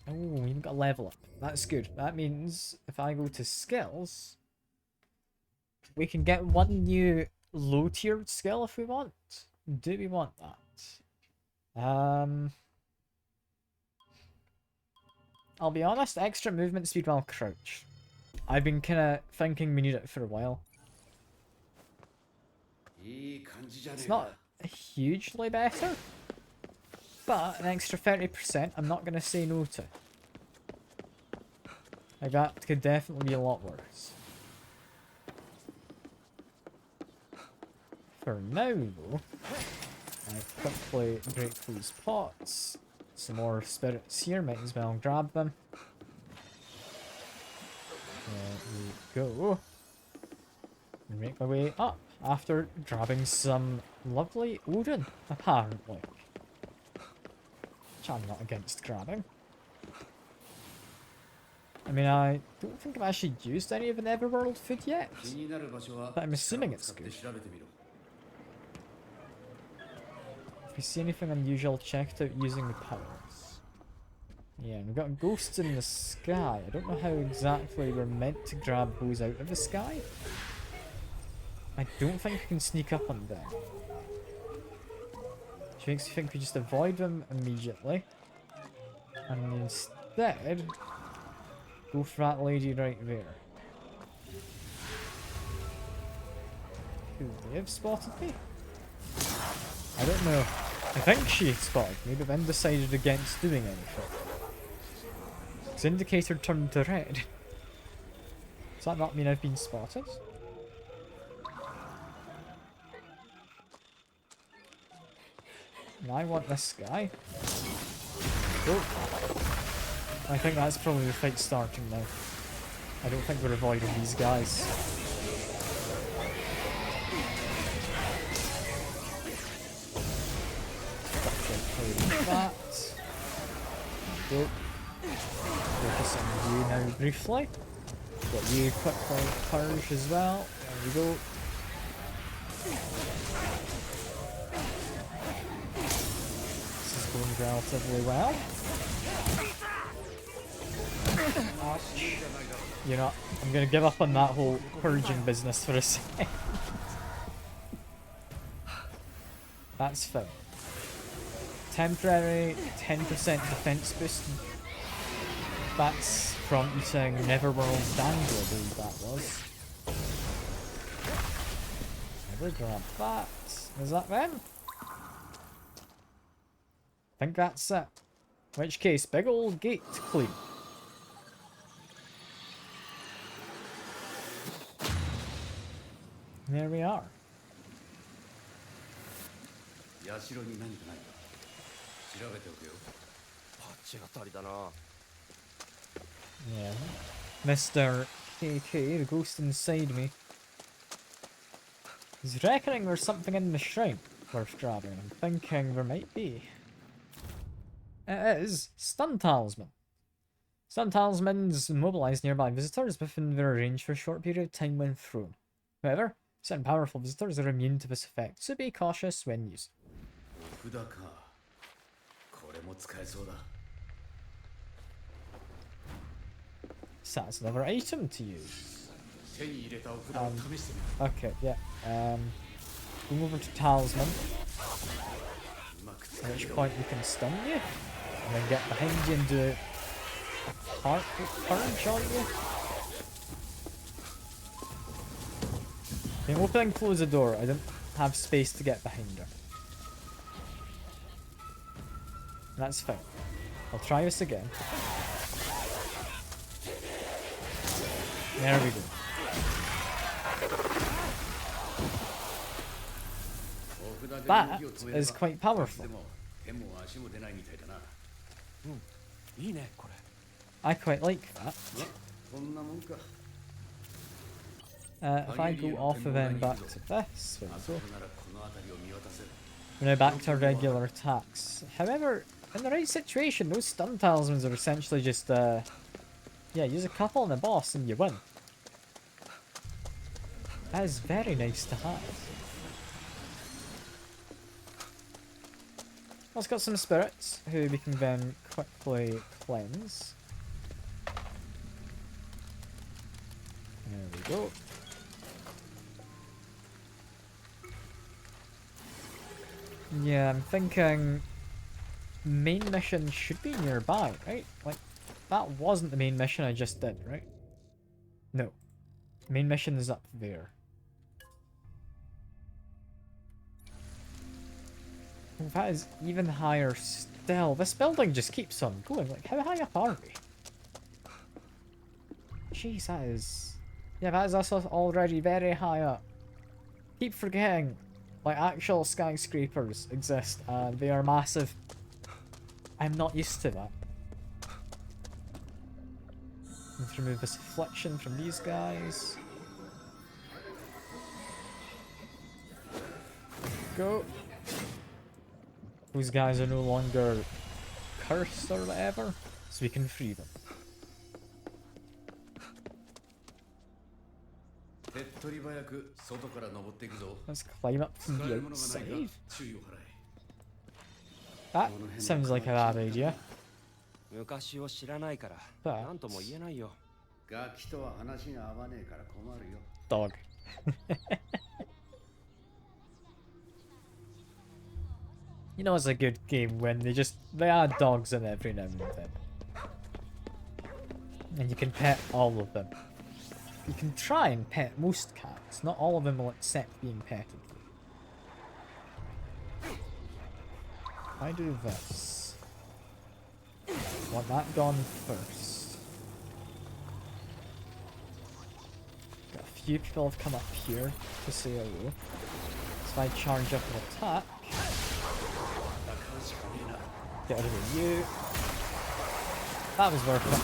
we even got a level up. That's good. That means if I go to skills, we can get one new low-tiered skill if we want. Do we want that? I'll be honest, extra movement speed while crouched. I've been kind of thinking we need it for a while. It's not hugely better, but an extra 30% I'm not going to say no to. Like, that could definitely be a lot worse. For now, though, I quickly break these pots. Some more spirits here, might as well grab them. There we go. And make my way up after grabbing some lovely Odin, apparently. Which I'm not against grabbing. I mean, I don't think I've actually used any of the Neverworld food yet, but I'm assuming it's good. If we see anything unusual, check it out using the powers. Yeah, we've got ghosts in the sky. I don't know how exactly we're meant to grab those out of the sky. I don't think we can sneak up on them. Which makes me think we just avoid them immediately. And instead, go for that lady right there. Who may have spotted me? I don't know. I think she spotted me, but then decided against doing anything. Its indicator turned to red. Does that not mean I've been spotted? And I want this guy. Oh. I think that's probably the fight starting now. I don't think we're avoiding these guys. That. Go. Focus on you now briefly. Got you quickly purge as well. There we go. This is going relatively well. You know, I'm gonna give up on that whole purging business for a second. That's fine. Temporary 10% defense boost. That's from eating Neverworld Dangle, I believe that was. Never grab that. Is that them? I think that's it. In which case, big old gate clean. And there we are. Yeah. Mr. KK, the ghost inside me, is reckoning there's something in the shrine worth grabbing. I'm thinking there might be. It is Stun Talisman. Stun Talismans immobilize nearby visitors within their range for a short period of time when thrown. However, certain powerful visitors are immune to this effect, so be cautious when using. So that's another item to use. Okay, yeah. Going over to Talisman. At which point we can stun you. And then get behind you and do a heart purge on you. Okay, open and close the door. I didn't have space to get behind her. That's fine. I'll try this again. There we go. That is quite powerful. I quite like that. If I go off of them back to this, there we go. We're now back to our regular attacks. However, in the right situation, those stun talismans are essentially just, yeah, use a couple on the boss and you win. That is very nice to have. Let's got some spirits, who we can then quickly cleanse. There we go. Yeah, I'm thinking main mission should be nearby, right? Like, that wasn't the main mission I just did, right? No. Main mission is up there. Oh, that is even higher still. This building just keeps on going. Like, how high up are we? Jeez, that is... Yeah, that is also already very high up. Keep forgetting, like, actual skyscrapers exist, and they are massive. I'm not used to that. Let's remove this affliction from these guys. Go. Those guys are no longer cursed or whatever, so we can free them. Let's climb up from the outside. That sounds like a bad idea. But... Dog. You know it's a good game when they add dogs in every now and then. And you can pet all of them. You can try and pet most cats. Not all of them will accept being petted. I do this. Want that gone first. Got a few people have come up here to say hello. So I charge up an attack. Get rid of you. That was worth it.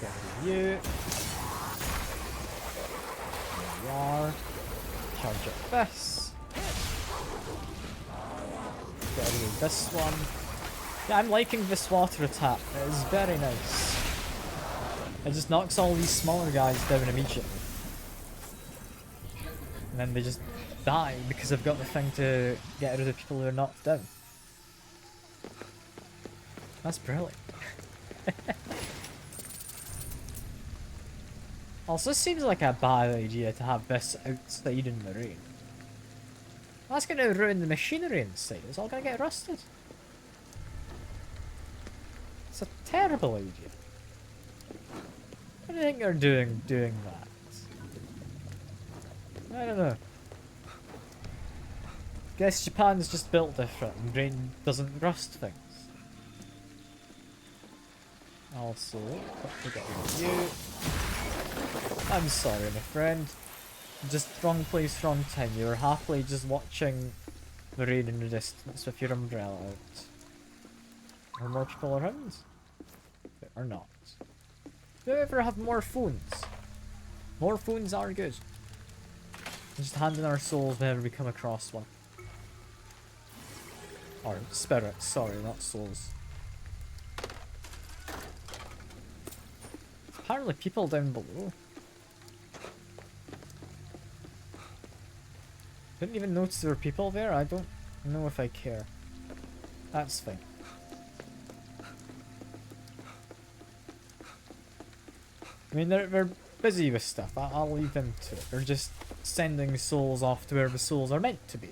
Get rid of you. There we are. Charge up this. Get rid of this one. Yeah, I'm liking this water attack. It is very nice. It just knocks all these smaller guys down immediately. And then they just die because I've got the thing to get rid of people who are knocked down. That's brilliant. Also, it seems like a bad idea to have this outside in the rain. That's going to ruin the machinery inside. It's all going to get rusted. It's a terrible idea. What do you think they're doing that? I don't know. Guess Japan's just built different and rain doesn't rust things. Also, quickly get rid of you. I'm sorry, my friend. Just wrong place, wrong time. You were happily just watching the rain in the distance with your umbrella out. Are more people around? Or not? Do we ever have more phones? More phones are good. Just hand in our souls whenever we come across one. Or spirits, sorry, not souls. Apparently people down below. Didn't even notice there were people there. I don't know if I care. That's fine. I mean, they're busy with stuff. I'll leave them to it. They're just sending souls off to where the souls are meant to be.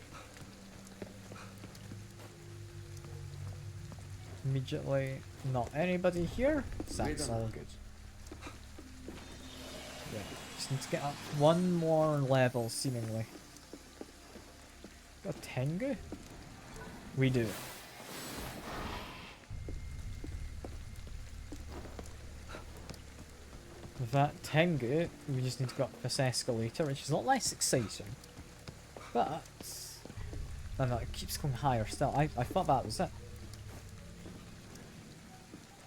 Immediately, not anybody here. So that's all good. Yeah, just need to get up one more level, seemingly. Got Tengu? We do. With that Tengu, we just need to go up this escalator, which is a lot less exciting. But... no, it keeps going higher still. I thought that was it.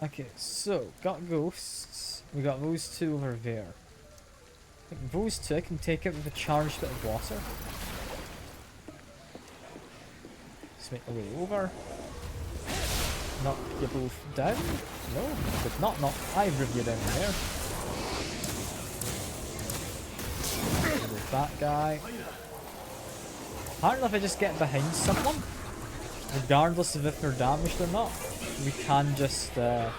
Okay, so, got ghosts. We got those two over there. I think those two I can take out with a charged bit of water. Just make the way over. Knock you both down. No, did not knock either of you down there. With that guy. Apparently if I just get behind someone, regardless of if they're damaged or not, we can just try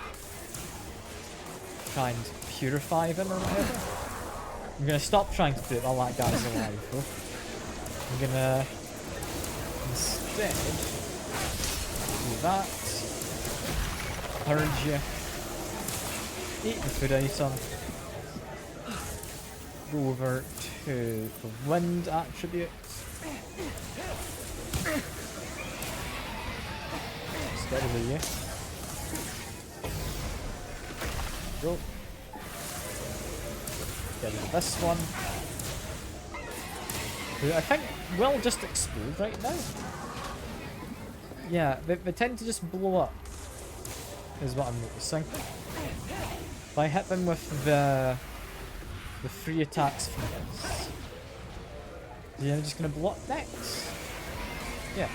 and purify them or whatever. I'm gonna stop trying to do it while that guy's alive though. I'm gonna instead do that. Purge you. Eat the food item. Go over to the wind attribute. Get rid of you. Go. Get rid of this one. Who I think will just explode right now. Yeah, they tend to just blow up. Is what I'm noticing. If I hit them with the 3 attacks from this, yeah, I'm just gonna blow up next. Yeah.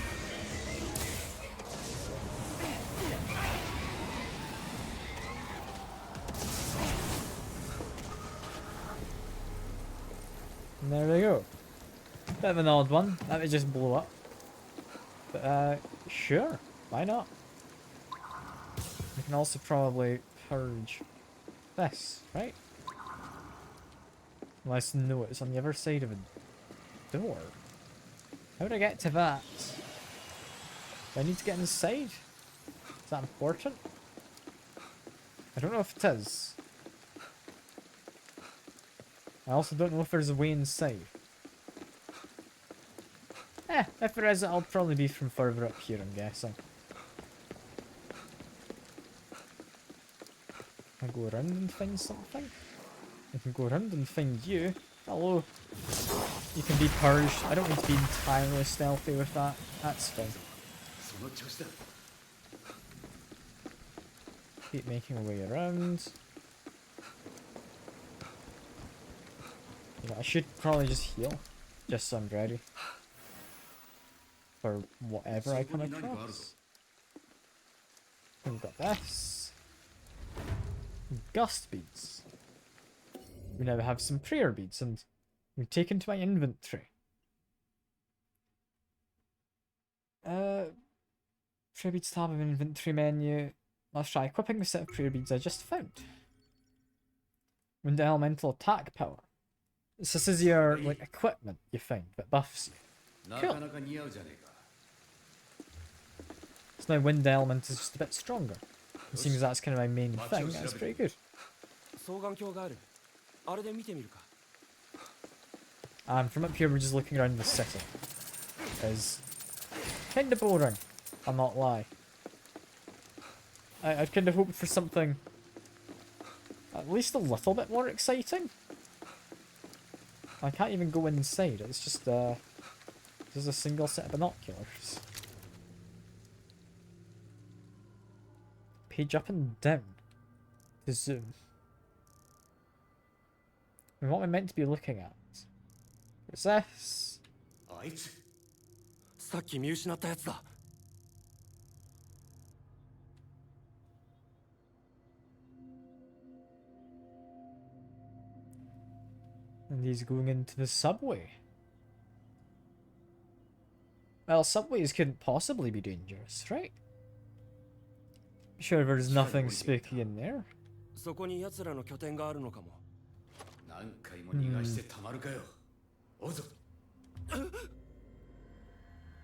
And there we go. Bit of an odd one. That would just blow up. But, sure. Why not? We can also probably purge this, right? Unless, no, it's on the other side of a door. How would I get to that? Do I need to get inside? Is that important? I don't know if it is. I also don't know if there's a way inside. If there is, it'll probably be from further up here, I'm guessing. I go around and find something? I can go around and find you. Hello. You can be purged. I don't need to be entirely stealthy with that. That's fine. Keep making our way around. Yeah, I should probably just heal. Just so I'm ready. For whatever I come across. We've got this. Gust beads. We now have some prayer beads, and we take into my inventory. Prayer beads tab of inventory menu. Let's try equipping the set of prayer beads I just found. Wind elemental attack power. So this is your like equipment you find that buffs you. Cool. So my wind element is just a bit stronger. It seems that's kind of my main thing. That's pretty good. From up here we're just looking around the city. It's kind of boring, I'll not lie. I'd kind of hoped for something at least a little bit more exciting. I can't even go inside, it's just a single set of binoculars. page up and down to zoom. And what am I meant to be looking at? What's this? あいつさっき見失ったやつだ And he's going into the subway. Well, subways couldn't possibly be dangerous, right? Sure, there's nothing spooky in there. そこに奴らの拠点があるのかも 何回も逃がしてたまるかよ。おうぞ。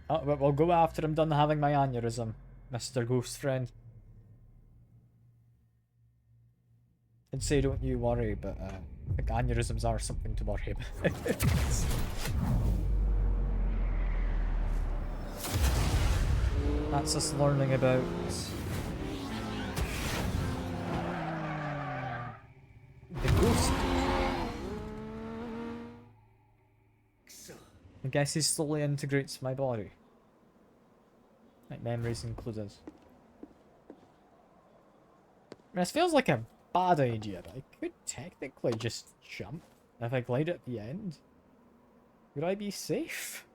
Oh, but we'll go after I'm done having my aneurysm, Mr. Ghost Friend. I'd say don't you worry, but I think aneurysms are something to worry about. That's us learning about the ghost. I guess he slowly integrates my body. Like memories included. This feels like a bad idea, but I could technically just jump if I glide at the end. Would I be safe?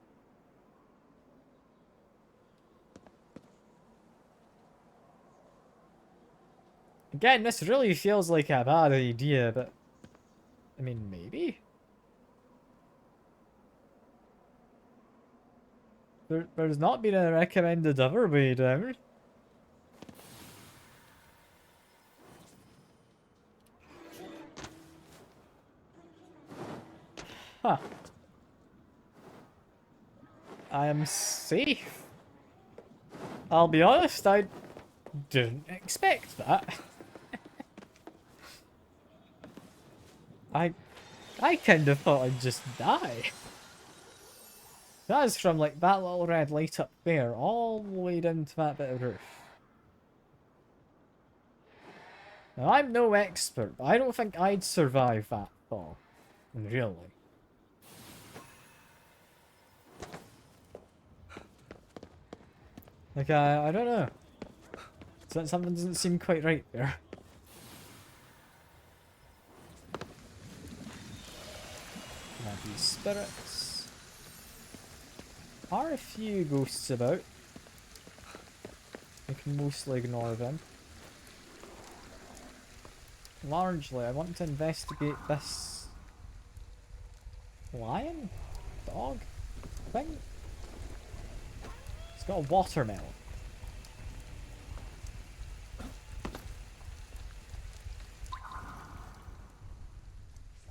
Again, this really feels like a bad idea, but I mean, maybe? There's not been a recommended other way down. Huh. I am safe. I'll be honest, I didn't expect that. I kind of thought I'd just die. That is from like that little red light up there all the way down to that bit of roof. Now I'm no expert, but I don't think I'd survive that fall. Really. Like I don't know. Something doesn't seem quite right there. Now these spirits. Are a few ghosts about. I can mostly ignore them. Largely, I want to investigate this lion? Dog? Thing? It's got a watermelon.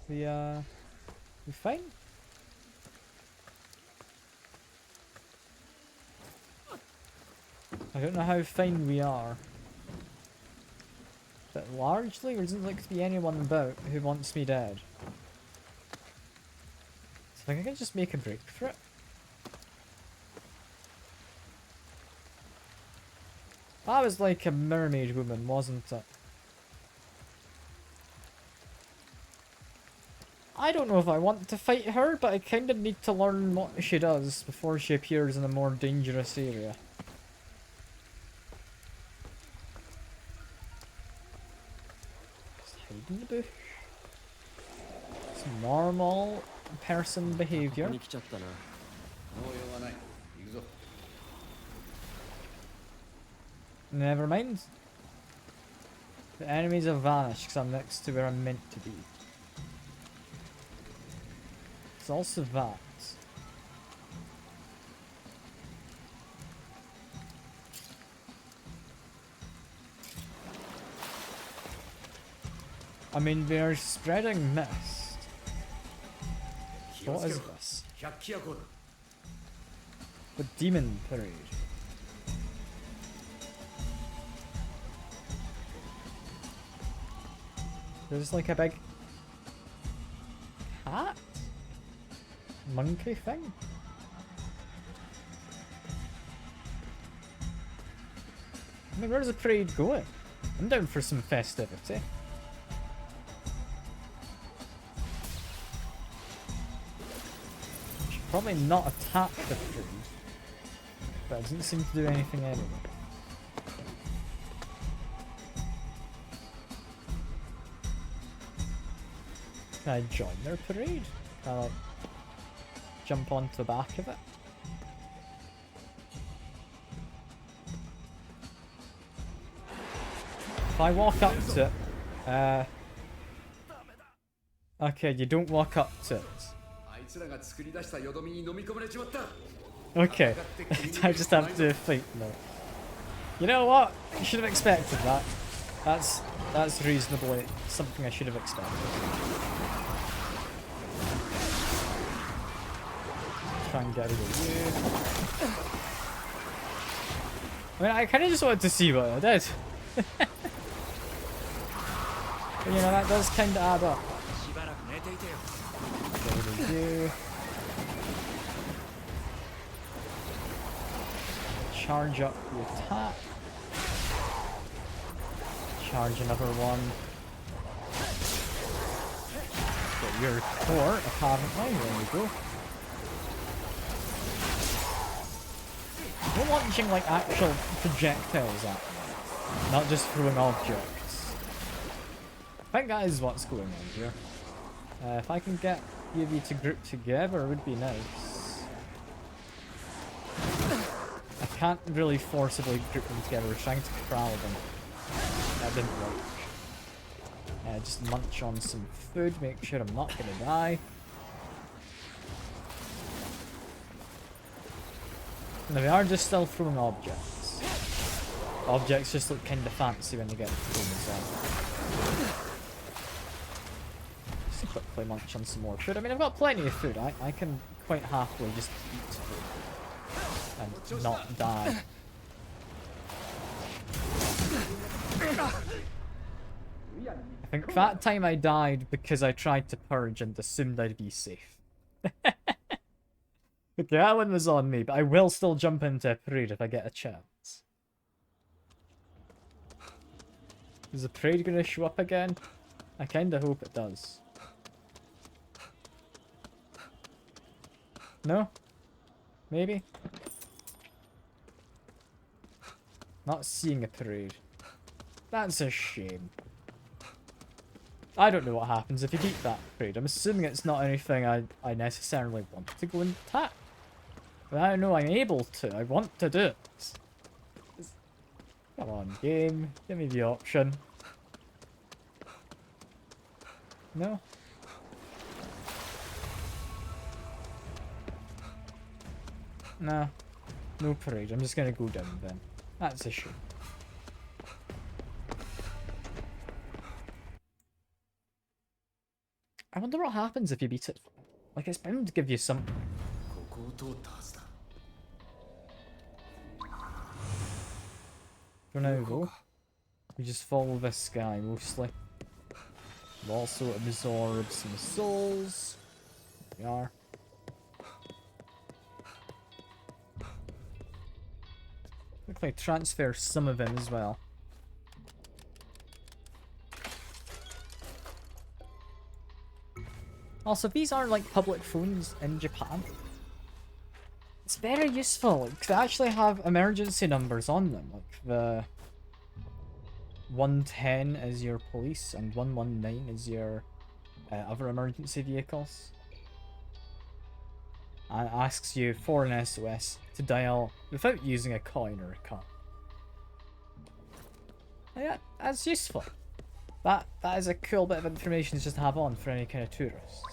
We fine? I don't know how fine we are. But largely, there doesn't look to be anyone about who wants me dead. So I think I can just make a break for it. That was like a mermaid woman, wasn't it? I don't know if I want to fight her, but I kind of need to learn what she does before she appears in a more dangerous area. Just hide in the bush. It's normal person behavior. Never mind. The enemies have vanished because I'm next to where I'm meant to be. It's also that. I mean, they're spreading mist. What is this? The Demon Parade. There's like a big cat? Monkey thing? I mean, where's the parade going? I'm down for some festivity. Should probably not attack the parade, but it doesn't seem to do anything anyway. Can I join their parade? Can I like jump onto the back of it? If I walk up to it, okay, you don't walk up to it. Okay, I just have to fight now. You know what? I should have expected that. That's reasonably something I should have expected. Try and get rid of you. I mean, I kind of just wanted to see what I did. But, you know, that does kind of add up. Get rid of you. Charge up the attack. Charge another one. Get your core, apparently. There we go. We're launching like actual projectiles at me, not just throwing objects. I think that is what's going on here. If I can get you of you to group together, it would be nice. I can't really forcibly group them together. We're trying to corral them. That didn't work. Just munch on some food, make sure I'm not gonna die. Now we are just still throwing objects. Objects just look kind of fancy when they get thrown as well. Just quickly munch on some more food. I mean, I've got plenty of food. I can quite happily just eat food and not die. I think that time I died because I tried to purge and assumed I'd be safe. Okay, that one was on me, but I will still jump into a parade if I get a chance. Is the parade going to show up again? I kind of hope it does. No? Maybe? Not seeing a parade. That's a shame. I don't know what happens if you beat that parade. I'm assuming it's not anything I necessarily want to go and attack. But I know I'm able to. I want to do it. Come on, game. Give me the option. No? No. No parade. I'm just gonna go down then. That's a shame. I wonder what happens if you beat it. Like, it's bound to give you something. For now, though, we just follow this guy mostly. We'll also absorb some souls. There we are. Looks like transfer some of him as well. Also, these are like public phones in Japan. It's very useful because they actually have emergency numbers on them. Like the 110 is your police and 119 is your other emergency vehicles. And it asks you for an SOS to dial without using a coin or a card. Yeah, that's useful. That is a cool bit of information just to have on for any kind of tourists.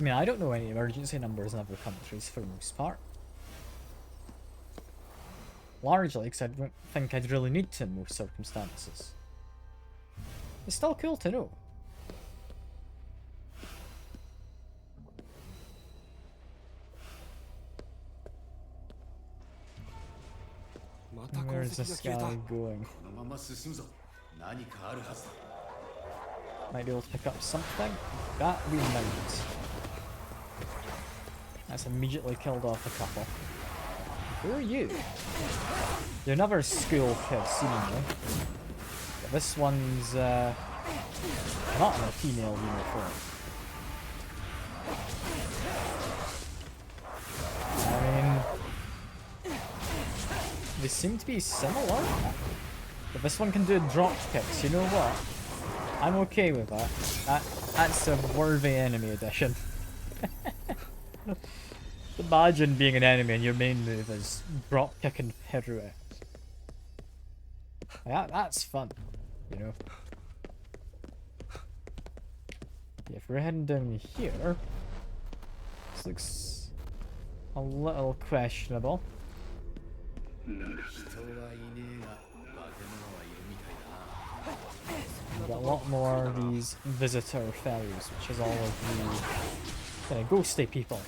I mean, I don't know any emergency numbers in other countries for the most part. Largely because I don't think I'd really need to in most circumstances. It's still cool to know. Where's this guy going? Might be able to pick up something. That we might. That's immediately killed off a couple. Who are you? You're another school kid, seemingly. But this one's not in a female uniform. I mean, They seem to be similar. But this one can do drop kicks, you know what? I'm okay with that. That's a worthy enemy addition. Imagine being an enemy and your main move is drop kick and pirouette. That's fun, you know. Yeah, if we're heading down here, this looks a little questionable. We've got a lot more of these visitor fellows, which is all of the kind of ghosty people.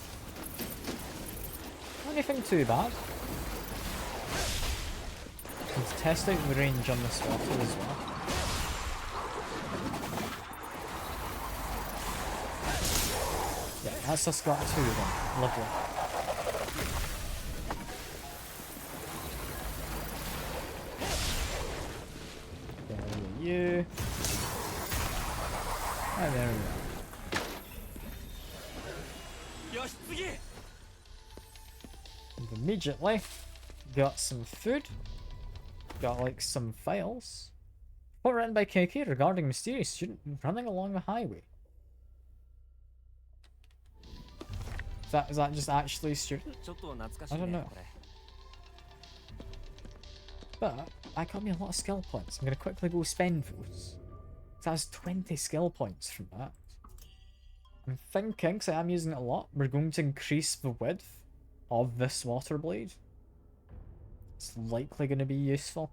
Not anything too bad. Let's test out the range on this water as well. Yeah, that's just got 2 of them. Lovely. There you. And there we go. And immediately got some food. Got like some files. Report written by KK regarding mysterious student running along the highway. Is that just actually a student? I don't know. But I got me a lot of skill points. I'm gonna quickly go spend those. So that's 20 skill points from that. I'm thinking, because I am using it a lot, we're going to increase the width of this water blade. It's likely going to be useful.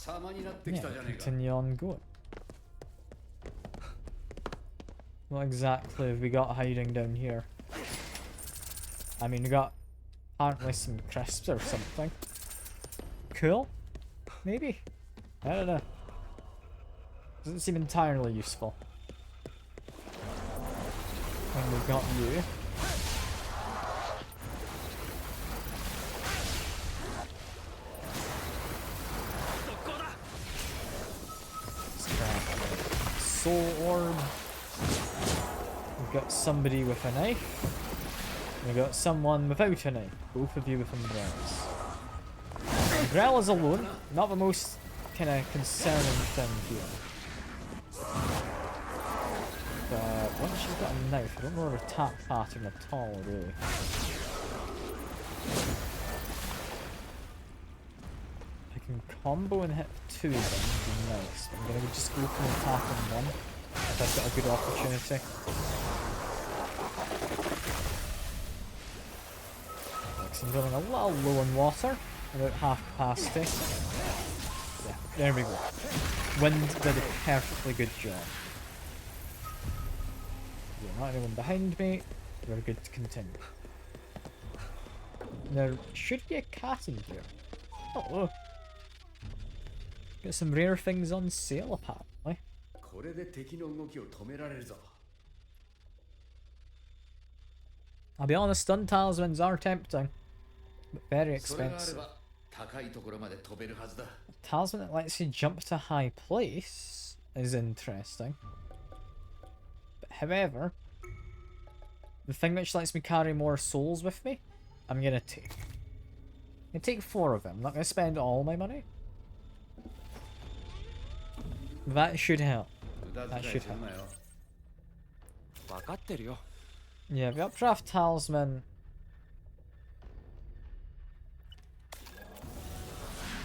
Yeah, continue on going. What exactly have we got hiding down here? I mean, we got apparently some crisps or something. Cool? Maybe? I don't know. Doesn't seem entirely useful. And we've got you. Soul orb. We've got somebody with a knife. We've got someone without a knife. Both of you with umbrellas. Umbrellas alone, not the most kind of concerning thing here. But once she's got a knife, I don't know her attack pattern at all, really. I can combo and hit 2 of them, would be nice. But I'm going to just go for an attack on 1, if I've got a good opportunity. I'm running a little low on water, about half capacity. Yeah, there we go. Wind did a perfectly good job. Yeah, not anyone behind me. We're good to continue. There should be a cat in here. Oh, got some rare things on sale apparently. I'll be honest, stun talismans are tempting. But very expensive. A talisman that lets you jump to high place is interesting. But however, the thing which lets me carry more souls with me, I'm gonna take. I'm gonna take 4 of them. I'm not gonna spend all my money. That should help. That should help. Yeah, the updraft talisman.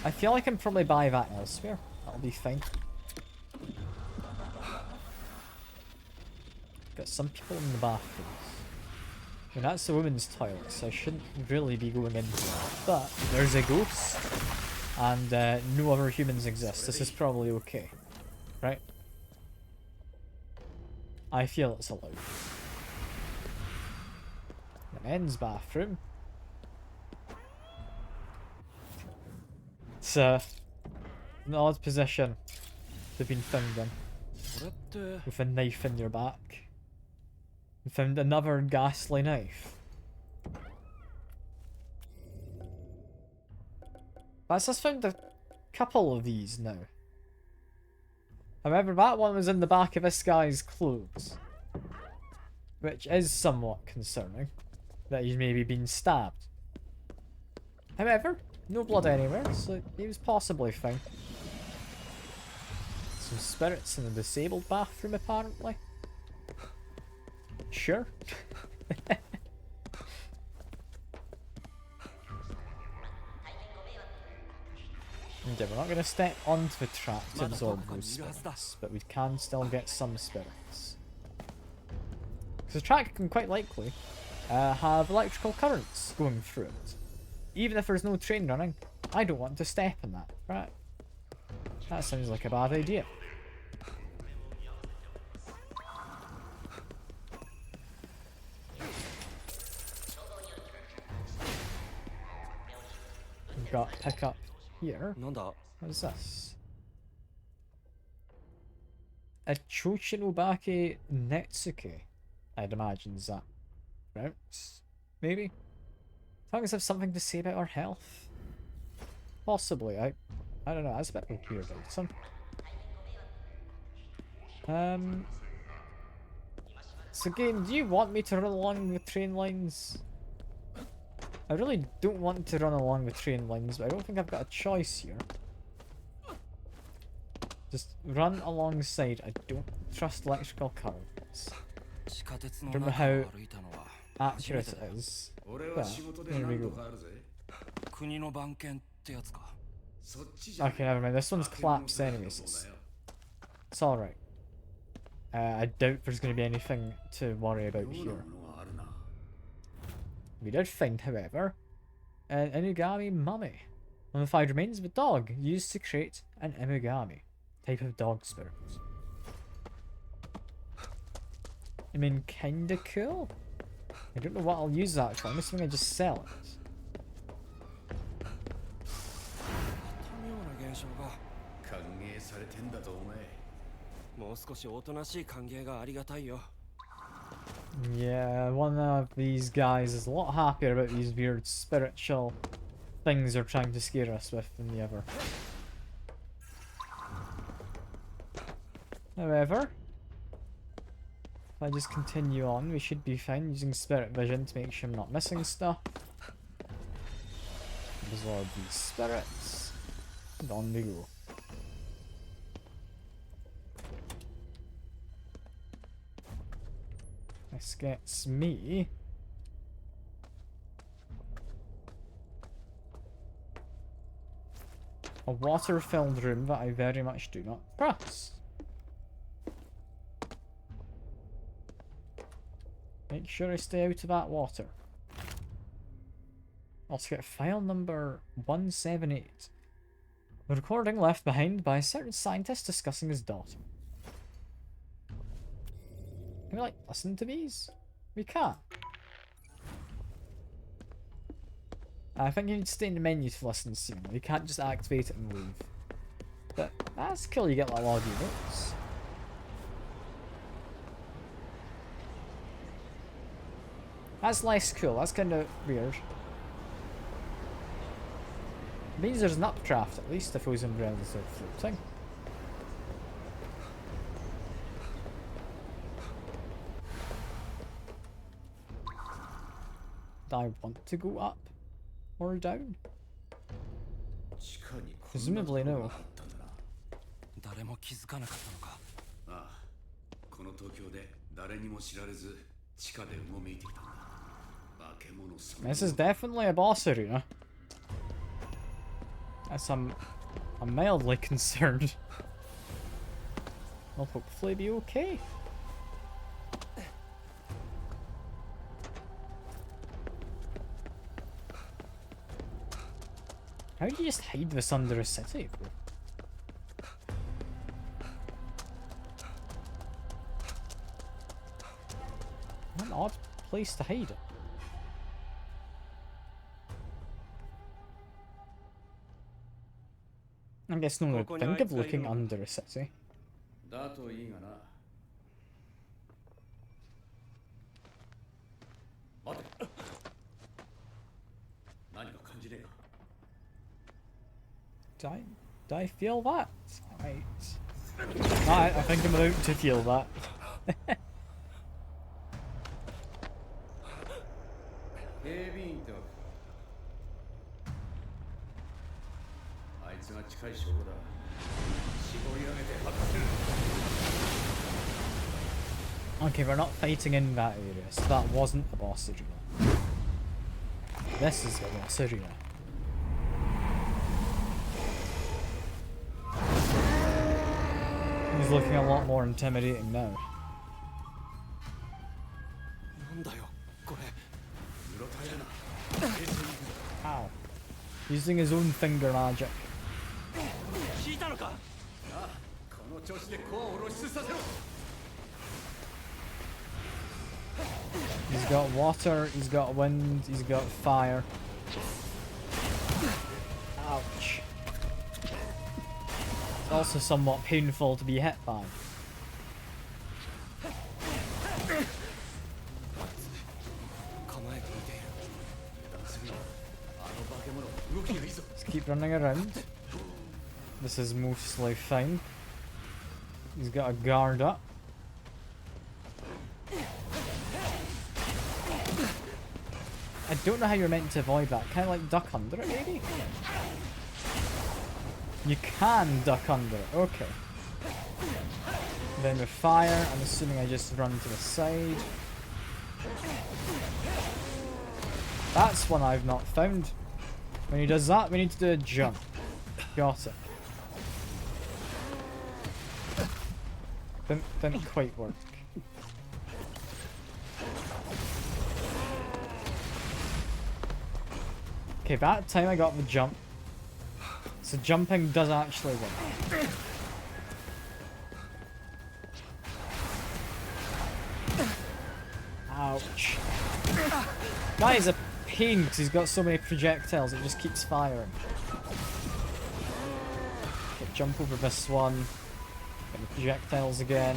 I feel like I can probably buy that elsewhere. That'll be fine. Got some people in the bathrooms. I mean, that's the women's toilet, so I shouldn't really be going in there. But there's a ghost, and no other humans exist. This is probably okay, right? I feel it's allowed. The men's bathroom. It's an odd position they've been found in. With a knife in your back. We found another ghastly knife. That's just found a couple of these now. However, that one was in the back of this guy's clothes. which is somewhat concerning, that he's maybe been stabbed. However, no blood anywhere, so he was possibly fine. Some spirits in the disabled bathroom, apparently. Sure. Okay, we're not going to step onto the track to absorb those spirits, but we can still get some spirits. Because the track can quite likely have electrical currents going through it. Even if there's no train running, I don't want to step in that, right? That sounds like a bad idea. We've got pickup here. What is this? A Chochinobake Netsuke, I'd imagine, is that right? Maybe? Tongues have something to say about our health? Possibly, I don't know, that's a bit weird item. So game, do you want me to run along the train lines? I really don't want to run along the train lines, but I don't think I've got a choice here. Just run alongside. I don't trust electrical currents. I don't know how accurate it is. But, there we go. Okay, never mind. This one's collapsed anyways. It's alright. I doubt there's going to be anything to worry about here. We did find, however, an Inugami mummy. Mummified remains of a dog used to create an Inugami, type of dog spirit. I mean, kinda cool. I don't know what I'll use that for. I'm assuming I just sell it. Yeah, one of these guys is a lot happier about these weird spiritual things they're trying to scare us with than the other. However, if I just continue on, we should be fine using spirit vision to make sure I'm not missing stuff. Absorb these spirits, and on we go. This gets me a water-filled room that I very much do not trust. Make sure I stay out of that water. Also get file number 178. A recording left behind by a certain scientist discussing his daughter. Can we, like, listen to these? We can't. I think you need to stay in the menu to listen to them. You can't just activate it and leave. But that's cool, you get like audio notes. That's less cool, that's kind of weird. It means there's an updraft at least if those umbrellas are floating. Do I want to go up or down? Presumably no. This is definitely a boss arena. Yes, I'm mildly concerned. I'll hopefully be okay. How do you just hide this under a city, bro? What an odd place to hide it. I guess no one would think of looking under a city. Do I feel that? Right. I think I'm about to feel that. 警備員ってわけか。あいつが近い証拠だ。絞り上げて吐かせる。 Okay, we're not fighting in that area, so that wasn't the boss area. This is the boss area. He's looking a lot more intimidating now. なんだよこれ。 うろたえるな。冷静に。 Ow. Using his own finger magic. 聞いたのか。ああ、この調子でコアを露出させろ。 He's got water, he's got wind, he's got fire. Ouch. It's also somewhat painful to be hit by. 構えていている。 油断するな。あの化け物、動きがいいぞ。 Let's keep running around. This is mostly fine. He's got a guard up. I don't know how you're meant to avoid that. Kind of like duck under it, maybe? You can duck under it. Okay. Then with fire, I'm assuming I just run to the side. That's one I've not found. When he does that, we need to do a jump. Got it. Didn't quite work. Okay, that time I got the jump. So jumping does actually work. Ouch. That is a pain because he's got so many projectiles, it just keeps firing. Okay, jump over this one. Get the projectiles again.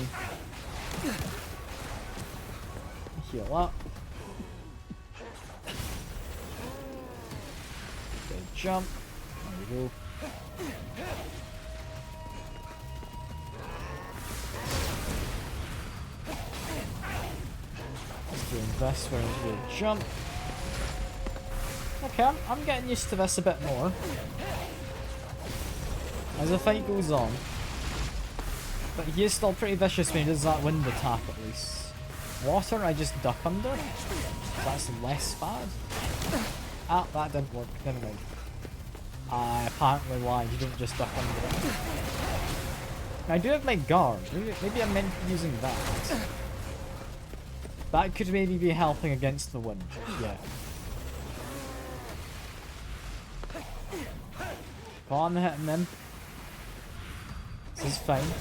Heal up. Okay, jump. There we go. Let's do this, we're going to do a jump. Okay, I'm getting used to this a bit more as the fight goes on. But he is still pretty vicious when he does that wind attack at least. Water, I just duck under. That's less bad. Ah, that didn't work. Never mind. I apparently lied. You don't just duck under it. I do have my guard. Maybe I'm meant to be using that. That could maybe be helping against the wind. Yeah. Go on, hitting them. This is fine.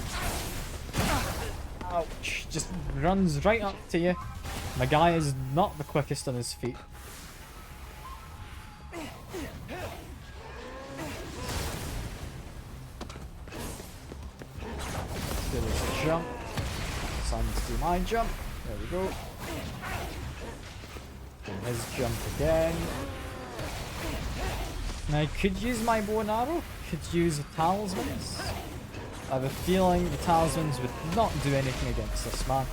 Ouch. Just runs right up to you. My guy is not the quickest on his feet. Let's do this jump. So I need to do my jump. There we go. And his jump again. Now I could use my bow and arrow. Could use the talismans. I have a feeling the talismans would not do anything against this man.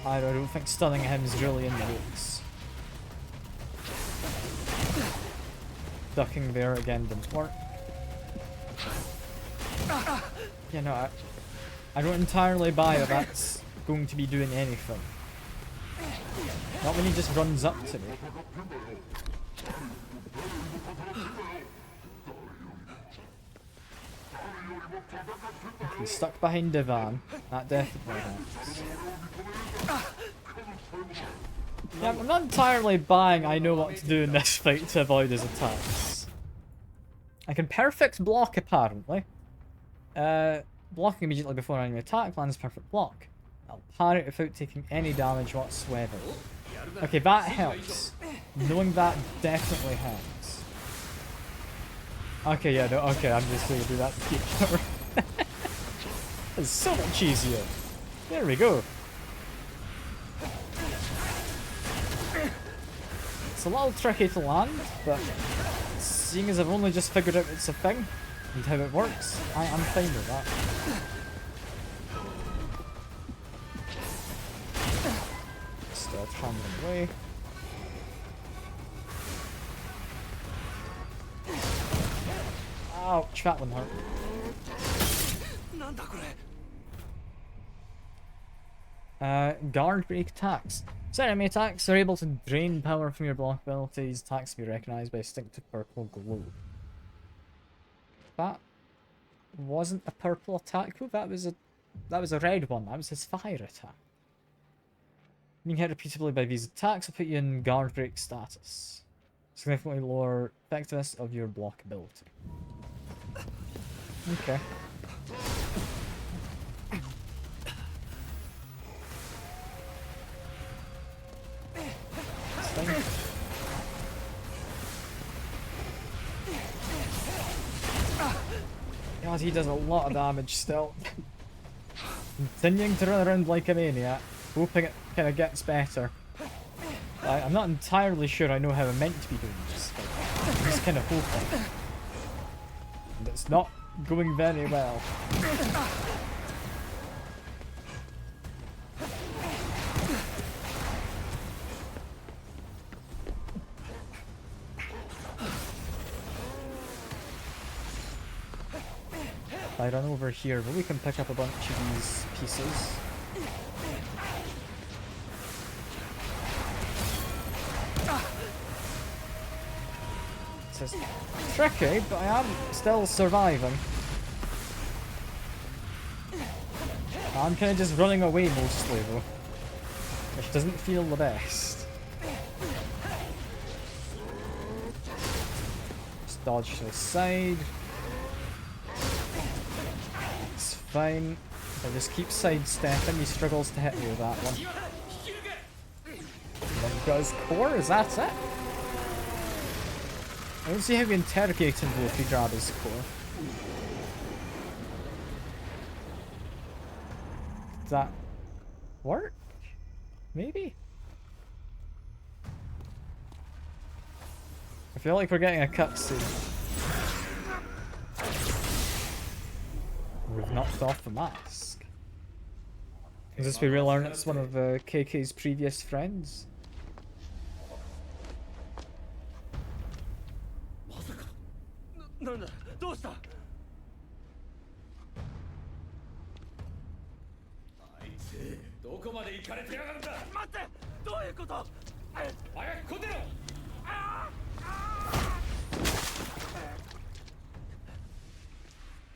I don't think stunning him is really in the works. Ducking there again didn't work. You know, I don't entirely buy that that's going to be doing anything. Not when he just runs up to me. He's stuck behind the van. That definitely helps. Yeah, I'm not entirely buying I know what to do in this fight to avoid his attacks. I can perfect block apparently. Blocking immediately before any attack lands perfect block. I'll parry it without taking any damage whatsoever. Okay, that helps. Knowing that definitely helps. Okay, yeah, no, okay, I'm just going to do that to keep cover. It's so much easier. There we go. It's a little tricky to land, but seeing as I've only just figured out it's a thing and how it works, I'm fine with that. Start hammering away. Ouch, that one hurt. なんだこれ Guard break attacks. So enemy attacks are able to drain power from your block abilities. Attacks can be recognized by a distinctive purple glow. That wasn't a purple attack move, that was a red one. That was his fire attack. Being hit repeatedly by these attacks will put you in guard break status. Significantly lower effectiveness of your block ability. Okay. Sting. God, he does a lot of damage still. Continuing to run around like a maniac, hoping it kind of gets better. I'm not entirely sure I know how I'm meant to be doing this, but I'm just kind of hoping. And it's not going very well. I run over here, but we can pick up a bunch of these pieces. This is tricky, but I am still surviving. I'm kind of just running away mostly though, which doesn't feel the best. Just dodge to the side. It's fine. If I just keep sidestepping, he struggles to hit me with that one. And then he's got his core, is that it? I don't see how we interrogate him though if we grab his core. Does that work? Maybe? I feel like we're getting a cutscene. We've knocked off the mask. Is this we relearn it's one of KK's previous friends? なんだどうした どこまで行かれてやがるんだ待ってどういうこと 早く来てろ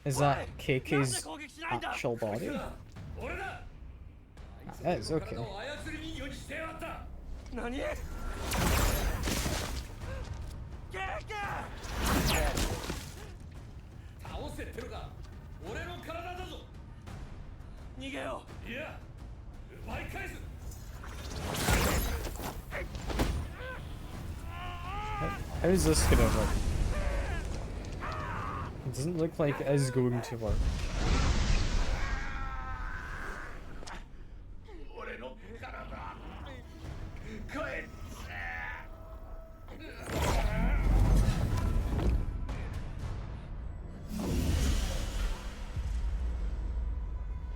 Is that KK's actual body? 俺だ That is okay. 体を操り人形にしてやがった何 倒せってるか俺の体だぞ逃げよういや奪い返す How is this gonna work? It doesn't look like it is going to work. 俺の体帰って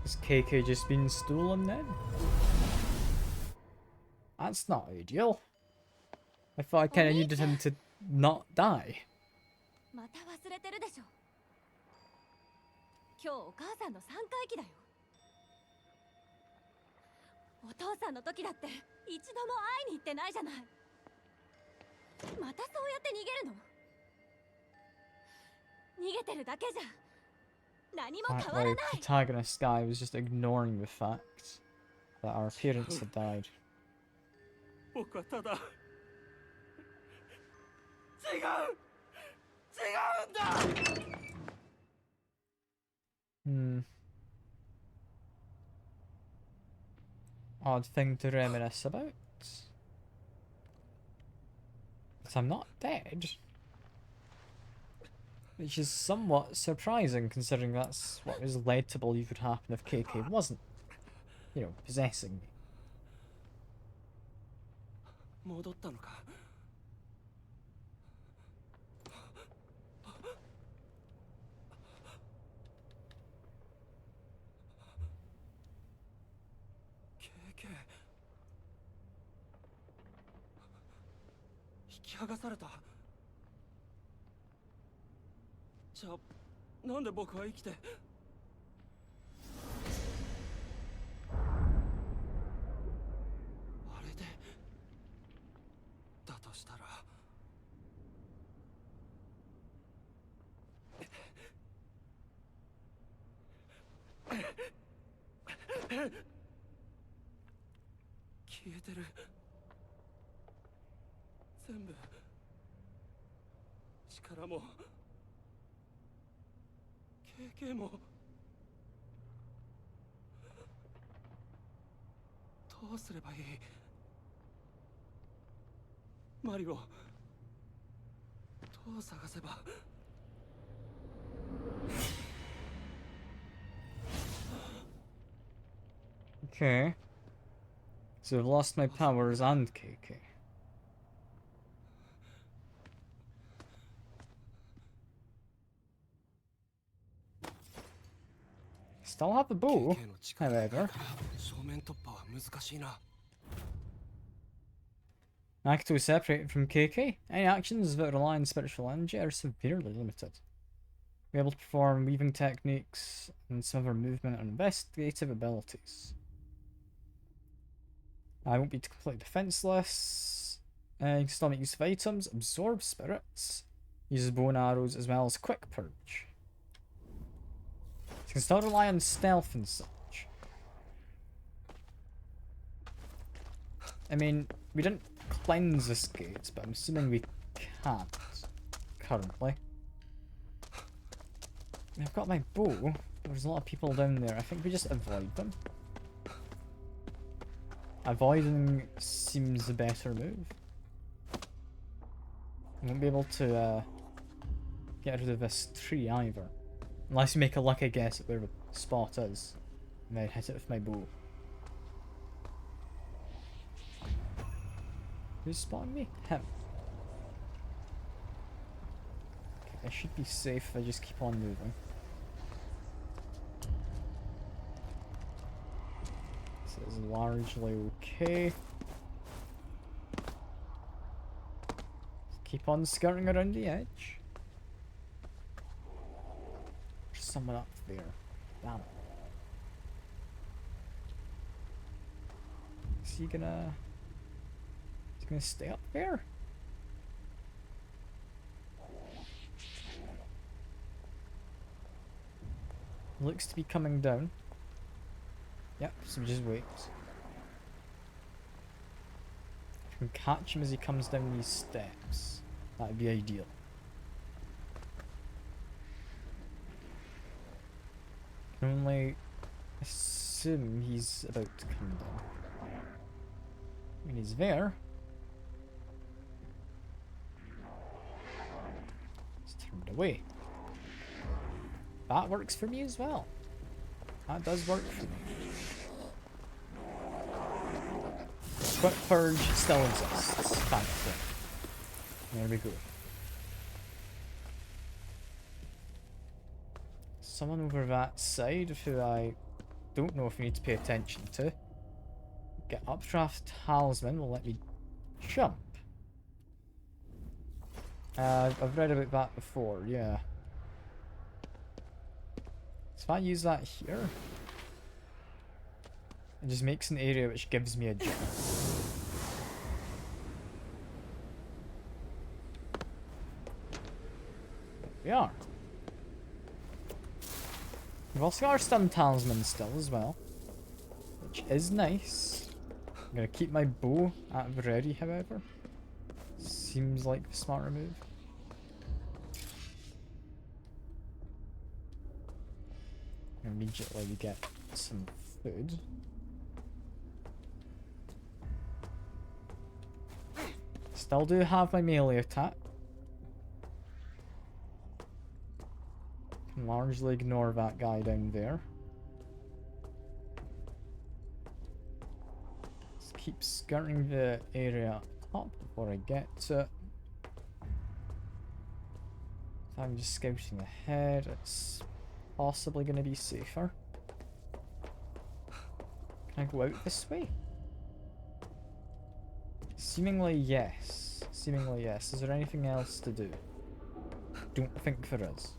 Has KK just been stolen then? That's not ideal. I thought I kind of needed him to not die. また忘れてるでしょ。今日お母さんの3回忌だよ。お父さんの時だって一度も会いに行ってないじゃない。またそうやって逃げるの？逃げてるだけじゃ何も変わらない。 The protagonist guy was just ignoring the fact that our parents had died. 僕はただ違うんだ Odd thing to reminisce about. But I'm not dead. Which is somewhat surprising considering that's what was led to believe would happen if KK wasn't, you know, possessing me. 戻ったのか KK 引き剥がされたじゃあなんで僕は生きて。あれでだとしたら。消えてる。全部力も経験も。どうすればいい。マリをどう探せば。Okay. So I've lost my powers and KK. Still have the bow, however. 正面突破は難しいな。 Akito is separated from KK. Any actions that rely on spiritual energy are severely limited. Be able to perform weaving techniques and some of her movement and investigative abilities. I won't be completely defenseless. You can still make use of items, absorb spirits, uses bow and arrows as well as quick purge. You can still rely on stealth and such. I mean, we didn't cleanse this gate, but I'm assuming we can't currently. I've got my bow. There's a lot of people down there. I think we just avoid them. Avoiding seems the better move. I won't be able to get rid of this tree either. Unless you make a lucky guess at where the spot is. And then hit it with my bow. Who's spotting me? Him. Okay, I should be safe if I just keep on moving. This is largely okay. Keep on skirting around the edge. There's someone up there. Damn it. Is he gonna... Is he gonna stay up there? Looks to be coming down. Yep, so we just wait. If we can catch him as he comes down these steps, that'd be ideal. Can only assume he's about to come down. When he's there, he's turned away. That works for me as well. That does work for me. Quick purge still exists, thankfully. There we go. Someone over that side who I don't know if we need to pay attention to. Get updraft talisman will let me jump. I've read about that before, yeah. So if I use that here, it just makes an area which gives me a jump. There we are. We've also got our stun talisman still as well, which is nice. I'm gonna keep my bow at the ready, however. Seems like the smarter move. Immediately we get some food. Still do have my melee attack. Can largely ignore that guy down there. Just keep skirting the area up before I get to it. If I'm just scouting ahead, it's possibly going to be safer. Can I go out this way? Seemingly yes. Seemingly yes. Is there anything else to do? Don't think there is.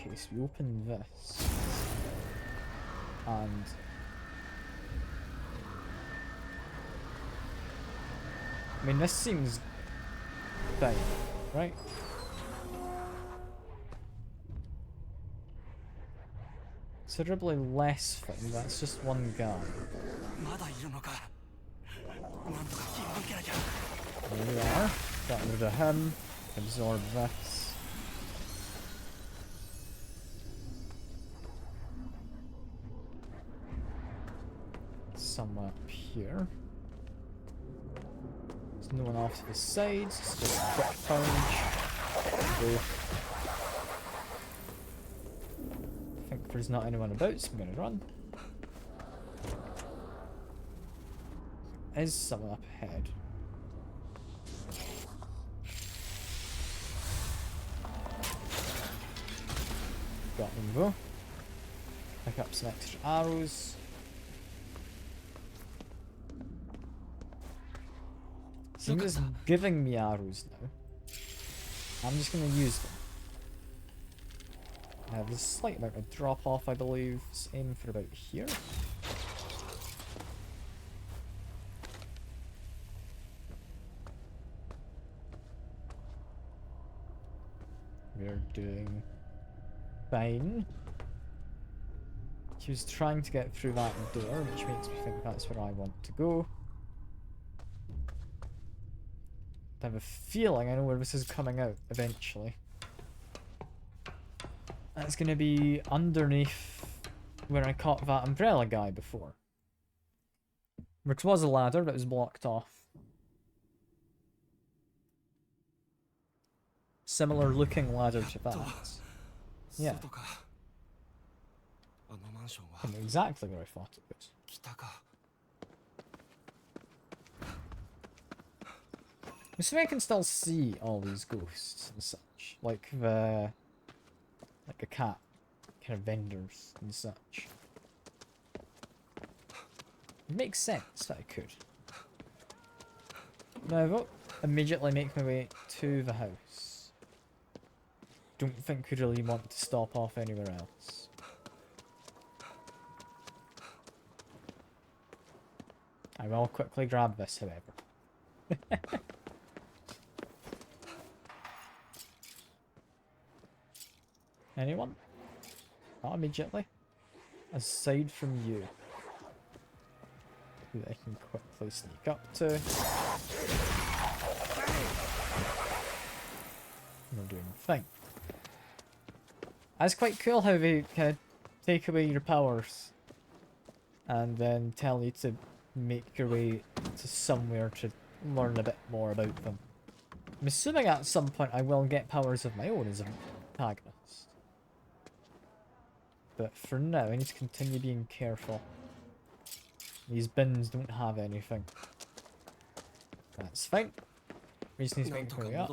Okay, so we open this. And... I mean, this seems fine, right? Considerably less fine, that's just one guy. まだいるのか。なんとか引っ掛けなきゃ。 There we are. Got rid of him. Absorb this. Somewhere up here. There's no one off to the sides. It's just a quick punch. Go. I think there's not anyone about, so I'm gonna run. Is someone up ahead? Got them though. Pick up some extra arrows. Seems it's giving me arrows now. I'm just gonna use them. I have a slight amount of drop off, I believe. Let's aim for about here. We're doing fine. He was trying to get through that door, which makes me think that's where I want to go. I have a feeling I know where this is coming out eventually. That's going to be underneath where I caught that umbrella guy before. Which was a ladder, but it was blocked off. Similar looking ladder to that. Yeah. I know exactly where I thought it was. So I can still see all these ghosts and such. Like a cat. Kind of vendors and such. It makes sense that I could. Now I will immediately make my way to the house. Don't think we really want to stop off anywhere else. I will quickly grab this, however. Anyone? Not immediately. Aside from you. Who I can quickly sneak up to. We're doing fine. That's quite cool how they kind of take away your powers. And then tell you to make your way to somewhere to learn a bit more about them. I'm assuming at some point I will get powers of my own as an antagonist. But for now, I need to continue being careful. These bins don't have anything. That's fine. We just need to make our way up.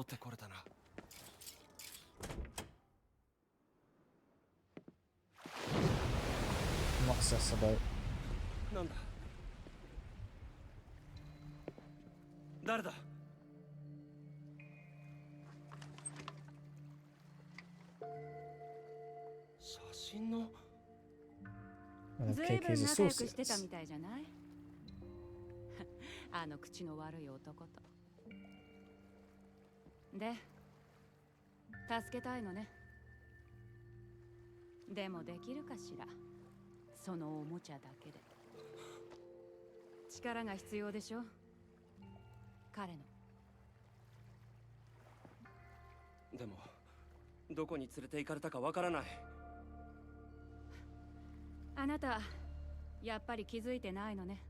What's this about? 誰だ? One of ずいぶ KK's ん仲良くしてた associates. みたいじゃないあの口の悪い男と。で、助けたいのね。でもできるかしら。そのおもちゃだけで。力が必要でしょ。彼の。でもどこに連れて行かれたかわからない。あなた、やっぱり気づいてないのね。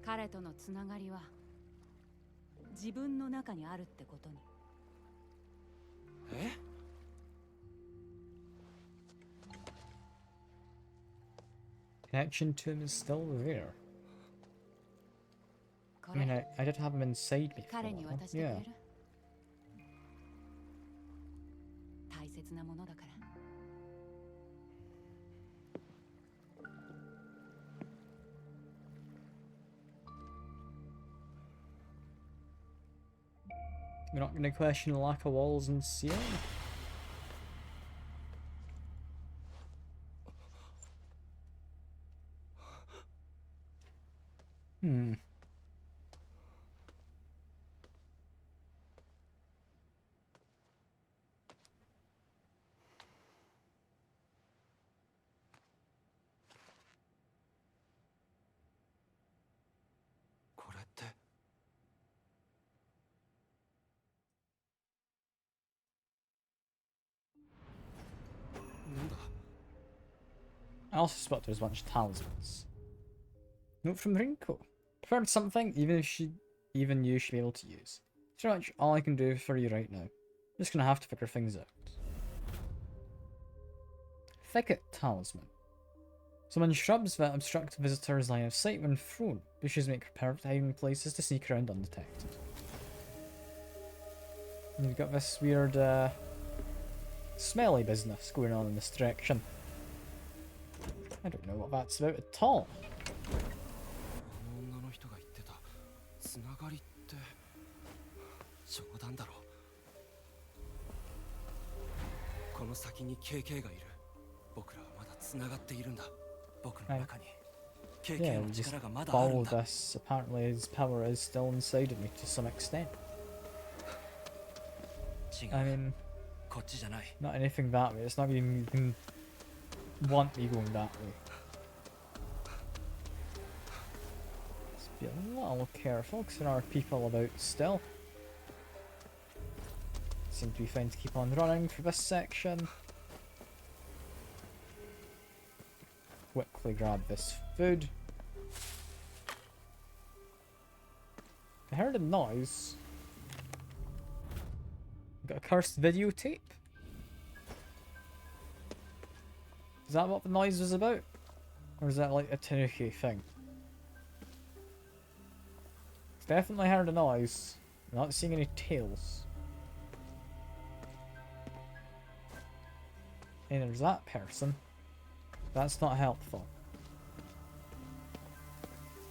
彼とのつながりは自分の中にあるってことに。え? Connection to him is still there. I mean, I did have him inside me for a 彼に while. 渡してくれ Yeah. る？大切なものだから。You're not going to question the lack of walls and ceiling? Hmm. I also spot there was a bunch of talismans. Note from Rinko. Prepared something even you should be able to use. It's pretty much all I can do for you right now. I'm just gonna have to figure things out. Thicket Talisman. Summon shrubs that obstruct visitors' line of sight when thrown. Bushes make perfect hiding places to sneak around undetected. And you've got this weird, smelly business going on in this direction. I don't know what that's about at all. 女の人が言ってたつながりって冗談だろ。この先に KK がいる。僕らはまだつながっているんだ。僕の中に Yeah, KK の just 力がまだあるん follow だ。 this. Apparently his power is still inside of me to some extent. 違 I う。 mean, こっちじゃない。 not anything that way. It's not even you can want me going that way. Let's be a little careful because there are people about still. Seem to be fine to keep on running for this section. Quickly grab this food. I heard a noise. Got a cursed videotape? Is that what the noise was about? Or is that like a Tanuki thing? Definitely heard a noise. I'm not seeing any tails. And there's that person. That's not helpful.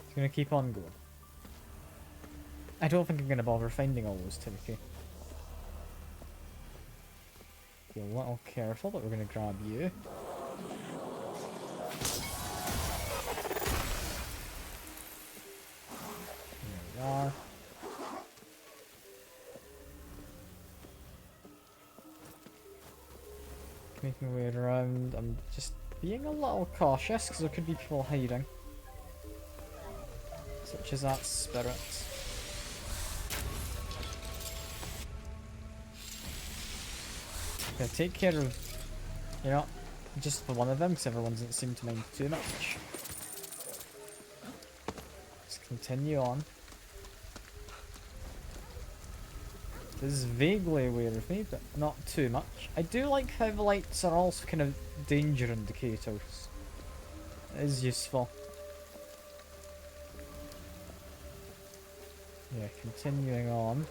It's gonna keep on going. I don't think I'm gonna bother finding all those Tanuki. Be a little careful, but we're gonna grab you. There we are. Making my way around. I'm just being a little cautious because there could be people hiding. Such as that spirit. Okay, take care of, you know, just the one of them because everyone doesn't seem to mind too much. Let's continue on. This is vaguely aware of me, but not too much. I do like how the lights are also kind of danger indicators. It is useful. Yeah, continuing on.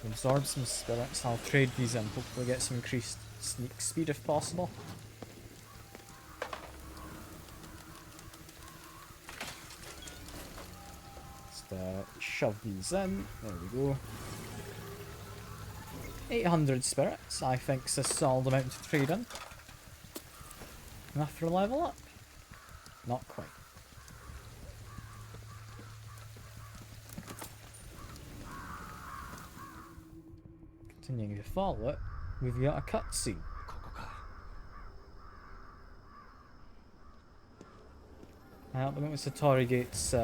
Absorb some spirits. I'll trade these in. Hopefully get some increased sneak speed if possible. Shove these in. There we go. 800 spirits, I think, is a solid amount to trade in. Enough for a level up? Not quite. Continuing to follow it, we've got a cutscene. ここか。 At the moment, Satori Gate's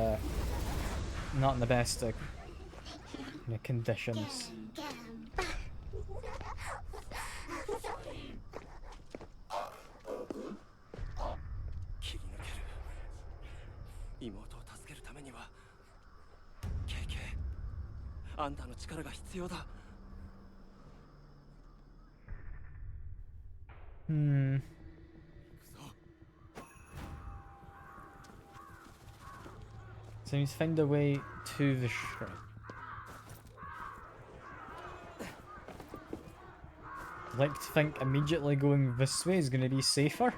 not in the best conditions. 切り抜ける。妹を助けるためには KK あんたの力が必要だ。 Hmm. So we need to find a way to the shrine. I'd like to think immediately going this way is going to be safer.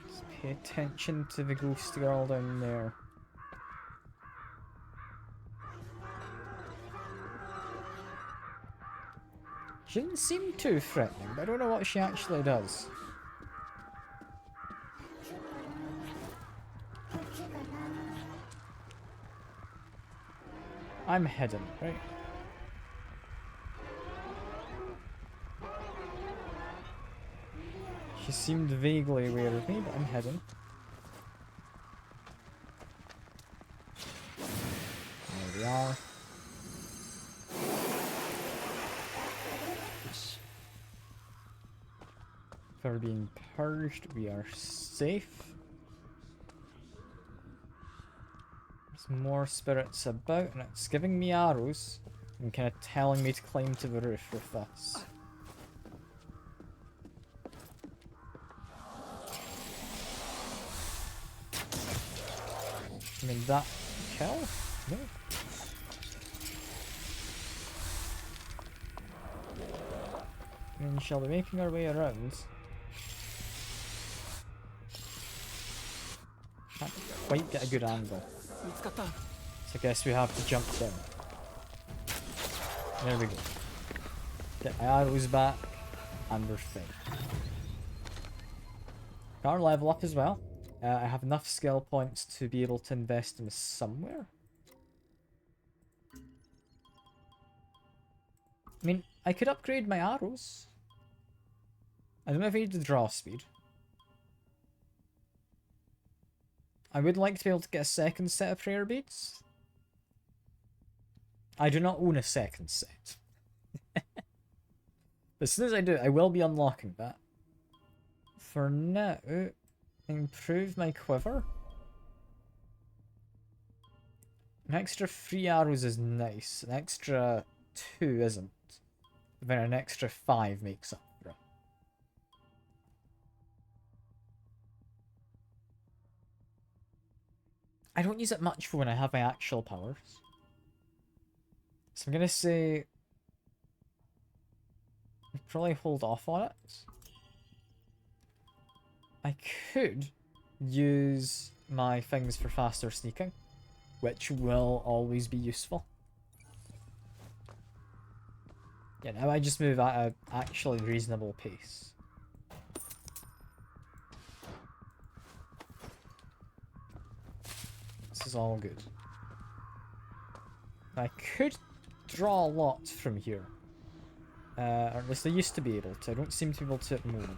Just pay attention to the ghost girl down there. She didn't seem too threatening, but I don't know what she actually does. I'm hidden, right? She seemed vaguely aware of me, but I'm hidden. There we are. If we're being purged, we are safe. There's more spirits about, and it's giving me arrows and kind of telling me to climb to the roof with this. I mean, that kill? No. I mean, shall we making our way around? Can't quite get a good angle. So I guess we have to jump down. There we go. Get my arrows back, and we're fine. Got our level up as well. I have enough skill points to be able to invest in somewhere. I mean, I could upgrade my arrows. I don't know if I need the draw speed. I would like to be able to get a second set of prayer beads. I do not own a second set. But as soon as I do, I will be unlocking that. For now, improve my quiver. An extra 3 arrows is nice. An extra 2 isn't. But then an extra 5 makes up for it. I don't use it much for when I have my actual powers. So I'm gonna say I'd probably hold off on it. I could use my things for faster sneaking, which will always be useful. Yeah, now I just move at an actually reasonable pace. This is all good. I could draw a lot from here. Or at least I used to be able to. I don't seem to be able to at the moment.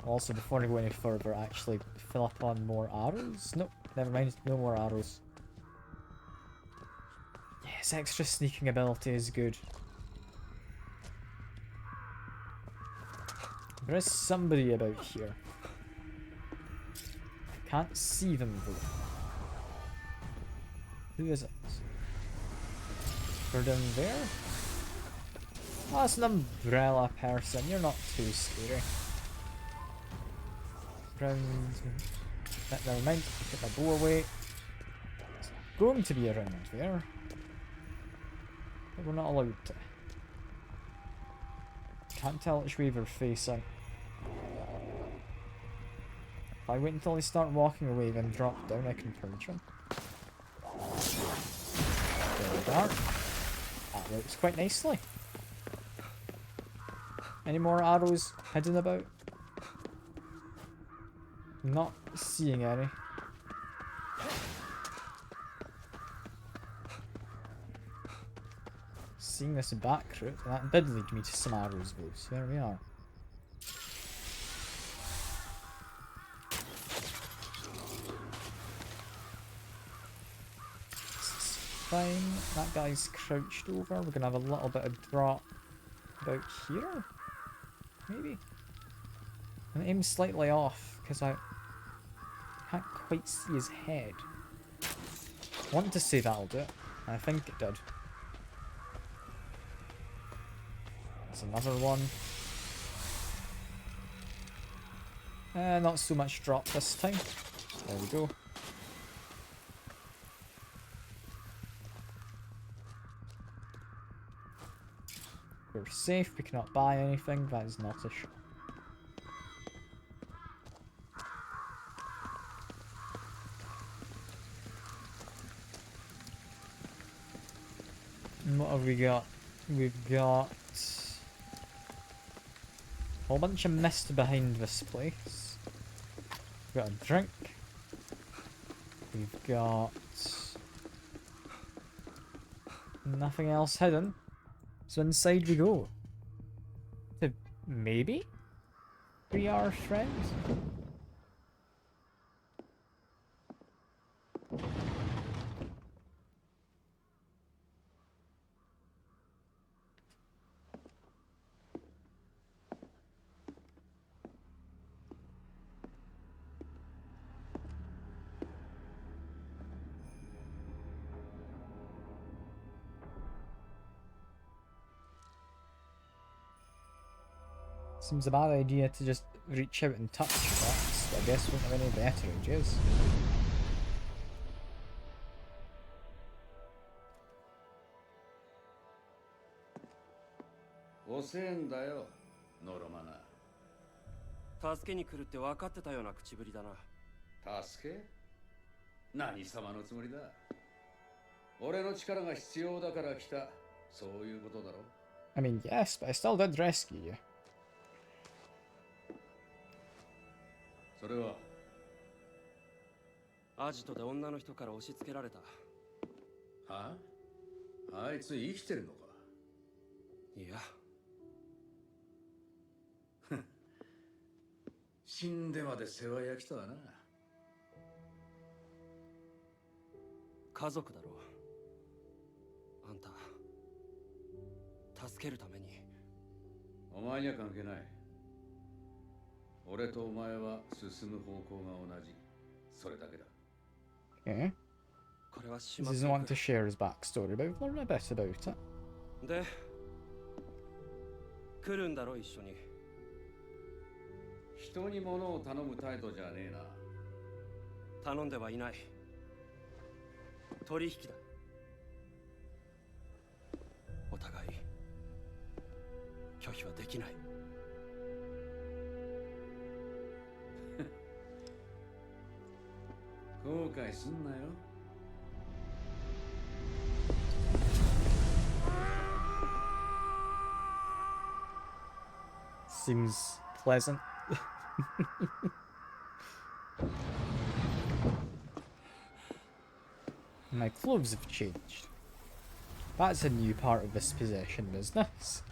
Also, before I go any further, actually fill up on more arrows? Nope, never mind, no more arrows. Yes, extra sneaking ability is good. There is somebody about here. I can't see them though. Who is it? They're down there? Oh, that's an umbrella person. You're not too scary. Round. Never mind. Get my bow away. It's going to be around there. But we're not allowed to. Can't tell which way they're facing. If I wait until they start walking away, then drop down, I can purge them. There we are. That works quite nicely. Any more arrows hidden about? Not seeing any. Seeing this back route, that did lead me to some arrows though, so there we are. This is fine. That guy's crouched over. We're gonna have a little bit of drop about here. Maybe. And aim slightly off because I can't quite see his head. I want to say that'll do it. I think it did. There's another one. Not so much drop this time. There we go. We're safe, we cannot buy anything, that is not a shop. And what have we got? We've got Whole bunch of mist behind this place. We've got a drink. We've got nothing else hidden. So inside we go. To maybe be our friends? Seems a bad idea to just reach out and touch rocks, but I guess we don't have any better ideas.遅えんだよ、ノロマナ。助けに来るって分かってたような口ぶりだな。助け？何様のつもりだ。俺の力が必要だから来た。そういうことだろ。I mean, yes, but I still did rescue you. それはアジトで女の人から押し付けられた。は？あいつ生きてるのか？いや、死んでまで世話焼きとはな。家族だろう。あんた助けるために。お前には関係ない。俺とお前は進む方向が同じ。それだけだ。Okay. これはし He まっ doesn't want to share his backstory, but we've learned a bit about it. で、来るんだろ一緒に。人に物を頼む態度じゃねえな。頼んではいない。取引だ。お互い拒否はできない。後悔すんなよ。Seems pleasant. My clothes have changed. That's a new part of this possession business.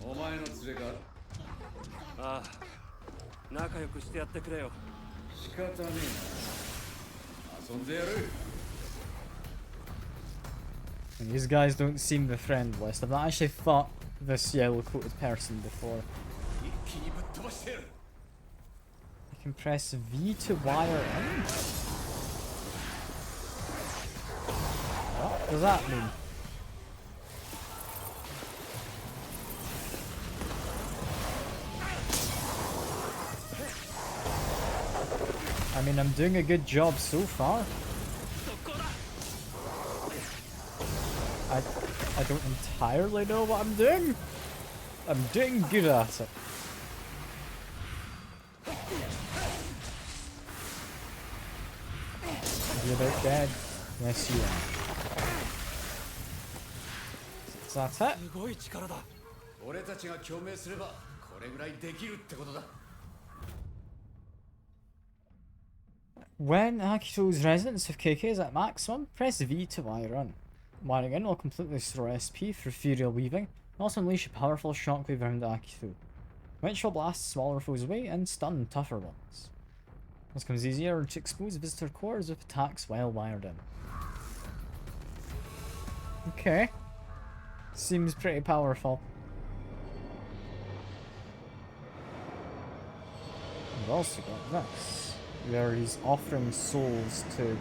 お前の連れか？ああ、仲良くしてやってくれよ。仕方ねえな。遊んでやる。And these guys don't seem the friendliest. I've not actually fought this yellow-coated person before. 一気にぶっ飛ばしてやる。 You can press V to wire in. What does that mean? I mean, I'm doing a good job so far. I don't entirely know what I'm doing. I'm doing good at it. Are you about dead? Yes, you are. Is that it? すごい力だ。俺たちが共鳴すればこれぐらいできるってことだ。 When Akito's resonance of KK is at maximum, press V to wire in. Wiring in will completely restore SP for ethereal weaving, and also unleash a powerful shockwave around Akito, which will blast smaller foes away and stun tougher ones. This becomes easier to expose visitor cores with attacks while wired in. Okay. Seems pretty powerful. We've also got this, where he's offering souls to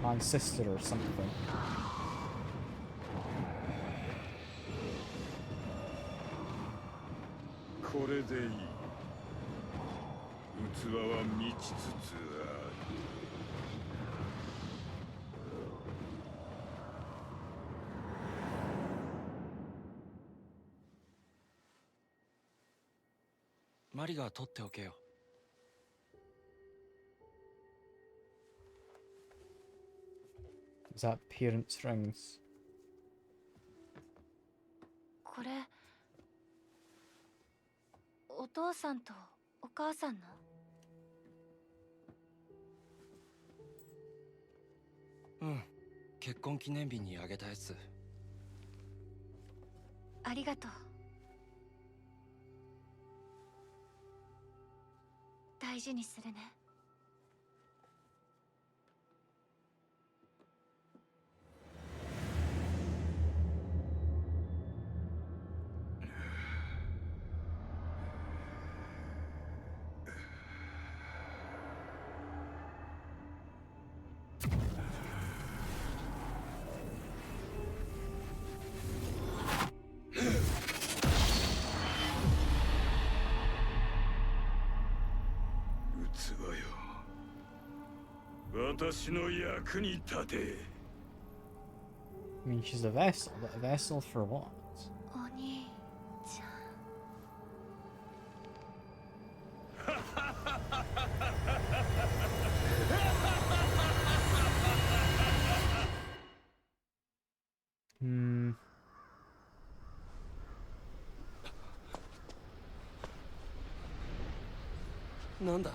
my sister or something. これでいい。器は満ちつつある。マリが取っておけよ。Is that parents' rings? これお父さんとお母さんの。うん、結婚記念日にあげたやつ。ありがとう。大事にするね。器よ、私の役に立て。 I mean, she's a vessel, but a vessel for what? お兄ちゃん。Hmm. なんだ。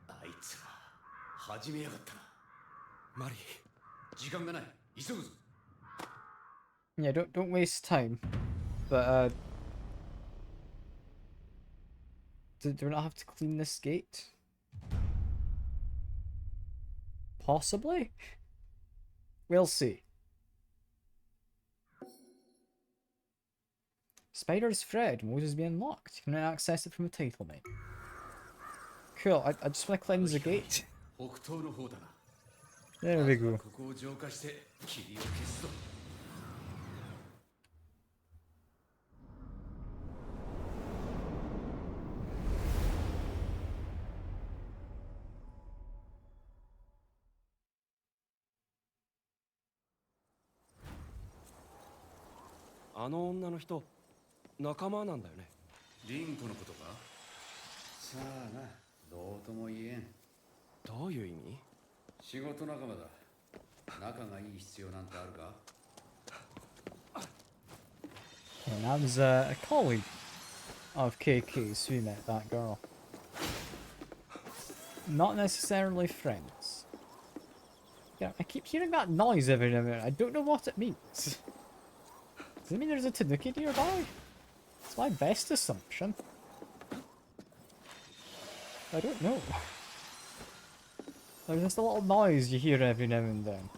あいつら始めやがったな。マリー、時間がない。急ぐぞ。 Yeah, don't waste time. But do we not have to clean this gate? Possibly? We'll see. Spider's Thread. Mode has been unlocked. You can now access it from the title menu. Cool. I just want to cleanse the gate. 北東の方だな。 There we go. ここを浄化して霧を消すぞ。あの女の人、仲間なんだよね。リンコのことか。さあな、どうとも言えん。どういう意味？仕事仲間だ。仲がいい必要なんてあるか。 And I was a colleague of KK's who met that girl. Not necessarily friends. Yeah, I keep hearing that noise every now and then. I don't know what it means. Does it mean there's a tanuki nearby? It's my best assumption. I don't know. There's just a little noise you hear every now and then.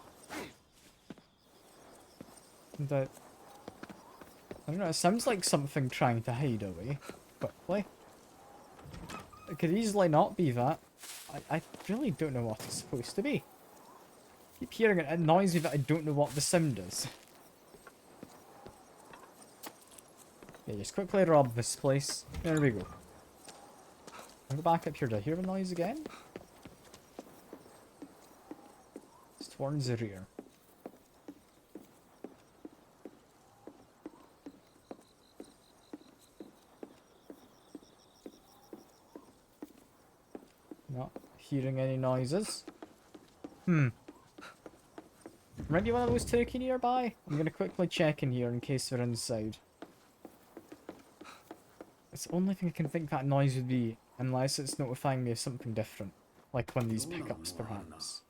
And I don't know, it sounds like something trying to hide away quickly. It could easily not be that. I really don't know what it's supposed to be. I keep hearing it, it annoys me that I don't know what the sound is. Yeah, just quickly rob this place. There we go. I'll go back up here. Did I hear a noise again? It's towards the rear. Not hearing any noises. Ready one of those turkey nearby? I'm gonna quickly check in here in case they're inside. It's the only thing I can think that noise would be, unless it's notifying me of something different. Like one of these pickups, perhaps.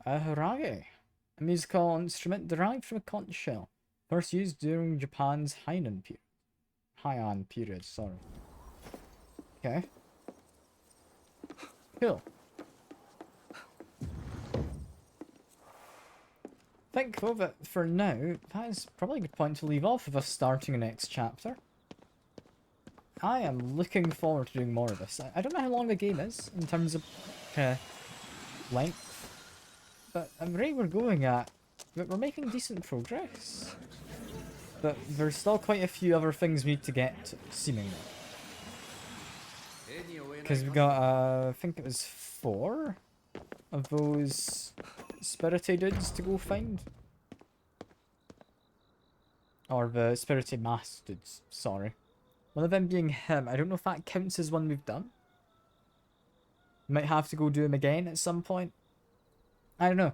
A harage. A musical instrument derived from a conch shell. First used during Japan's Heian period, sorry. Okay. Cool. I think though that for now, that is probably a good point to leave off with us starting the next chapter. I am looking forward to doing more of this. I don't know how long the game is in terms of length, but at the rate we're going at, we're making decent progress. But there's still quite a few other things we need to get to, seemingly. Because we've got, I think it was 4 of those spirity dudes to go find. Or the spirity mask dudes, sorry. One of them being him. I don't know if that counts as one we've done. Might have to go do him again at some point. I don't know.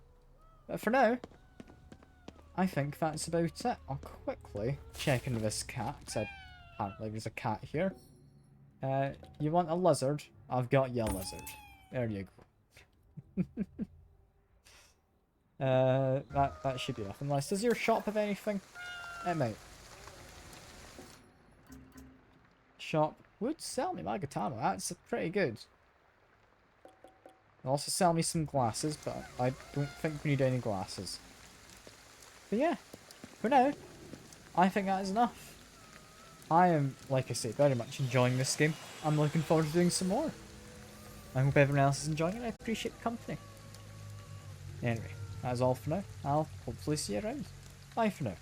But for now, I think that's about it. I'll quickly check into this cat, because apparently there's a cat here. You want a lizard? I've got you a lizard. There you go. That should be enough. Unless, does your shop have anything? It might. Shop would sell me my katana. That's pretty good. It'll also sell me some glasses, but I don't think we need any glasses. But yeah, for now, I think that is enough. I am, like I say, very much enjoying this game. I'm looking forward to doing some more. I hope everyone else is enjoying it. I appreciate the company. Anyway, that is all for now. I'll hopefully see you around. Bye for now.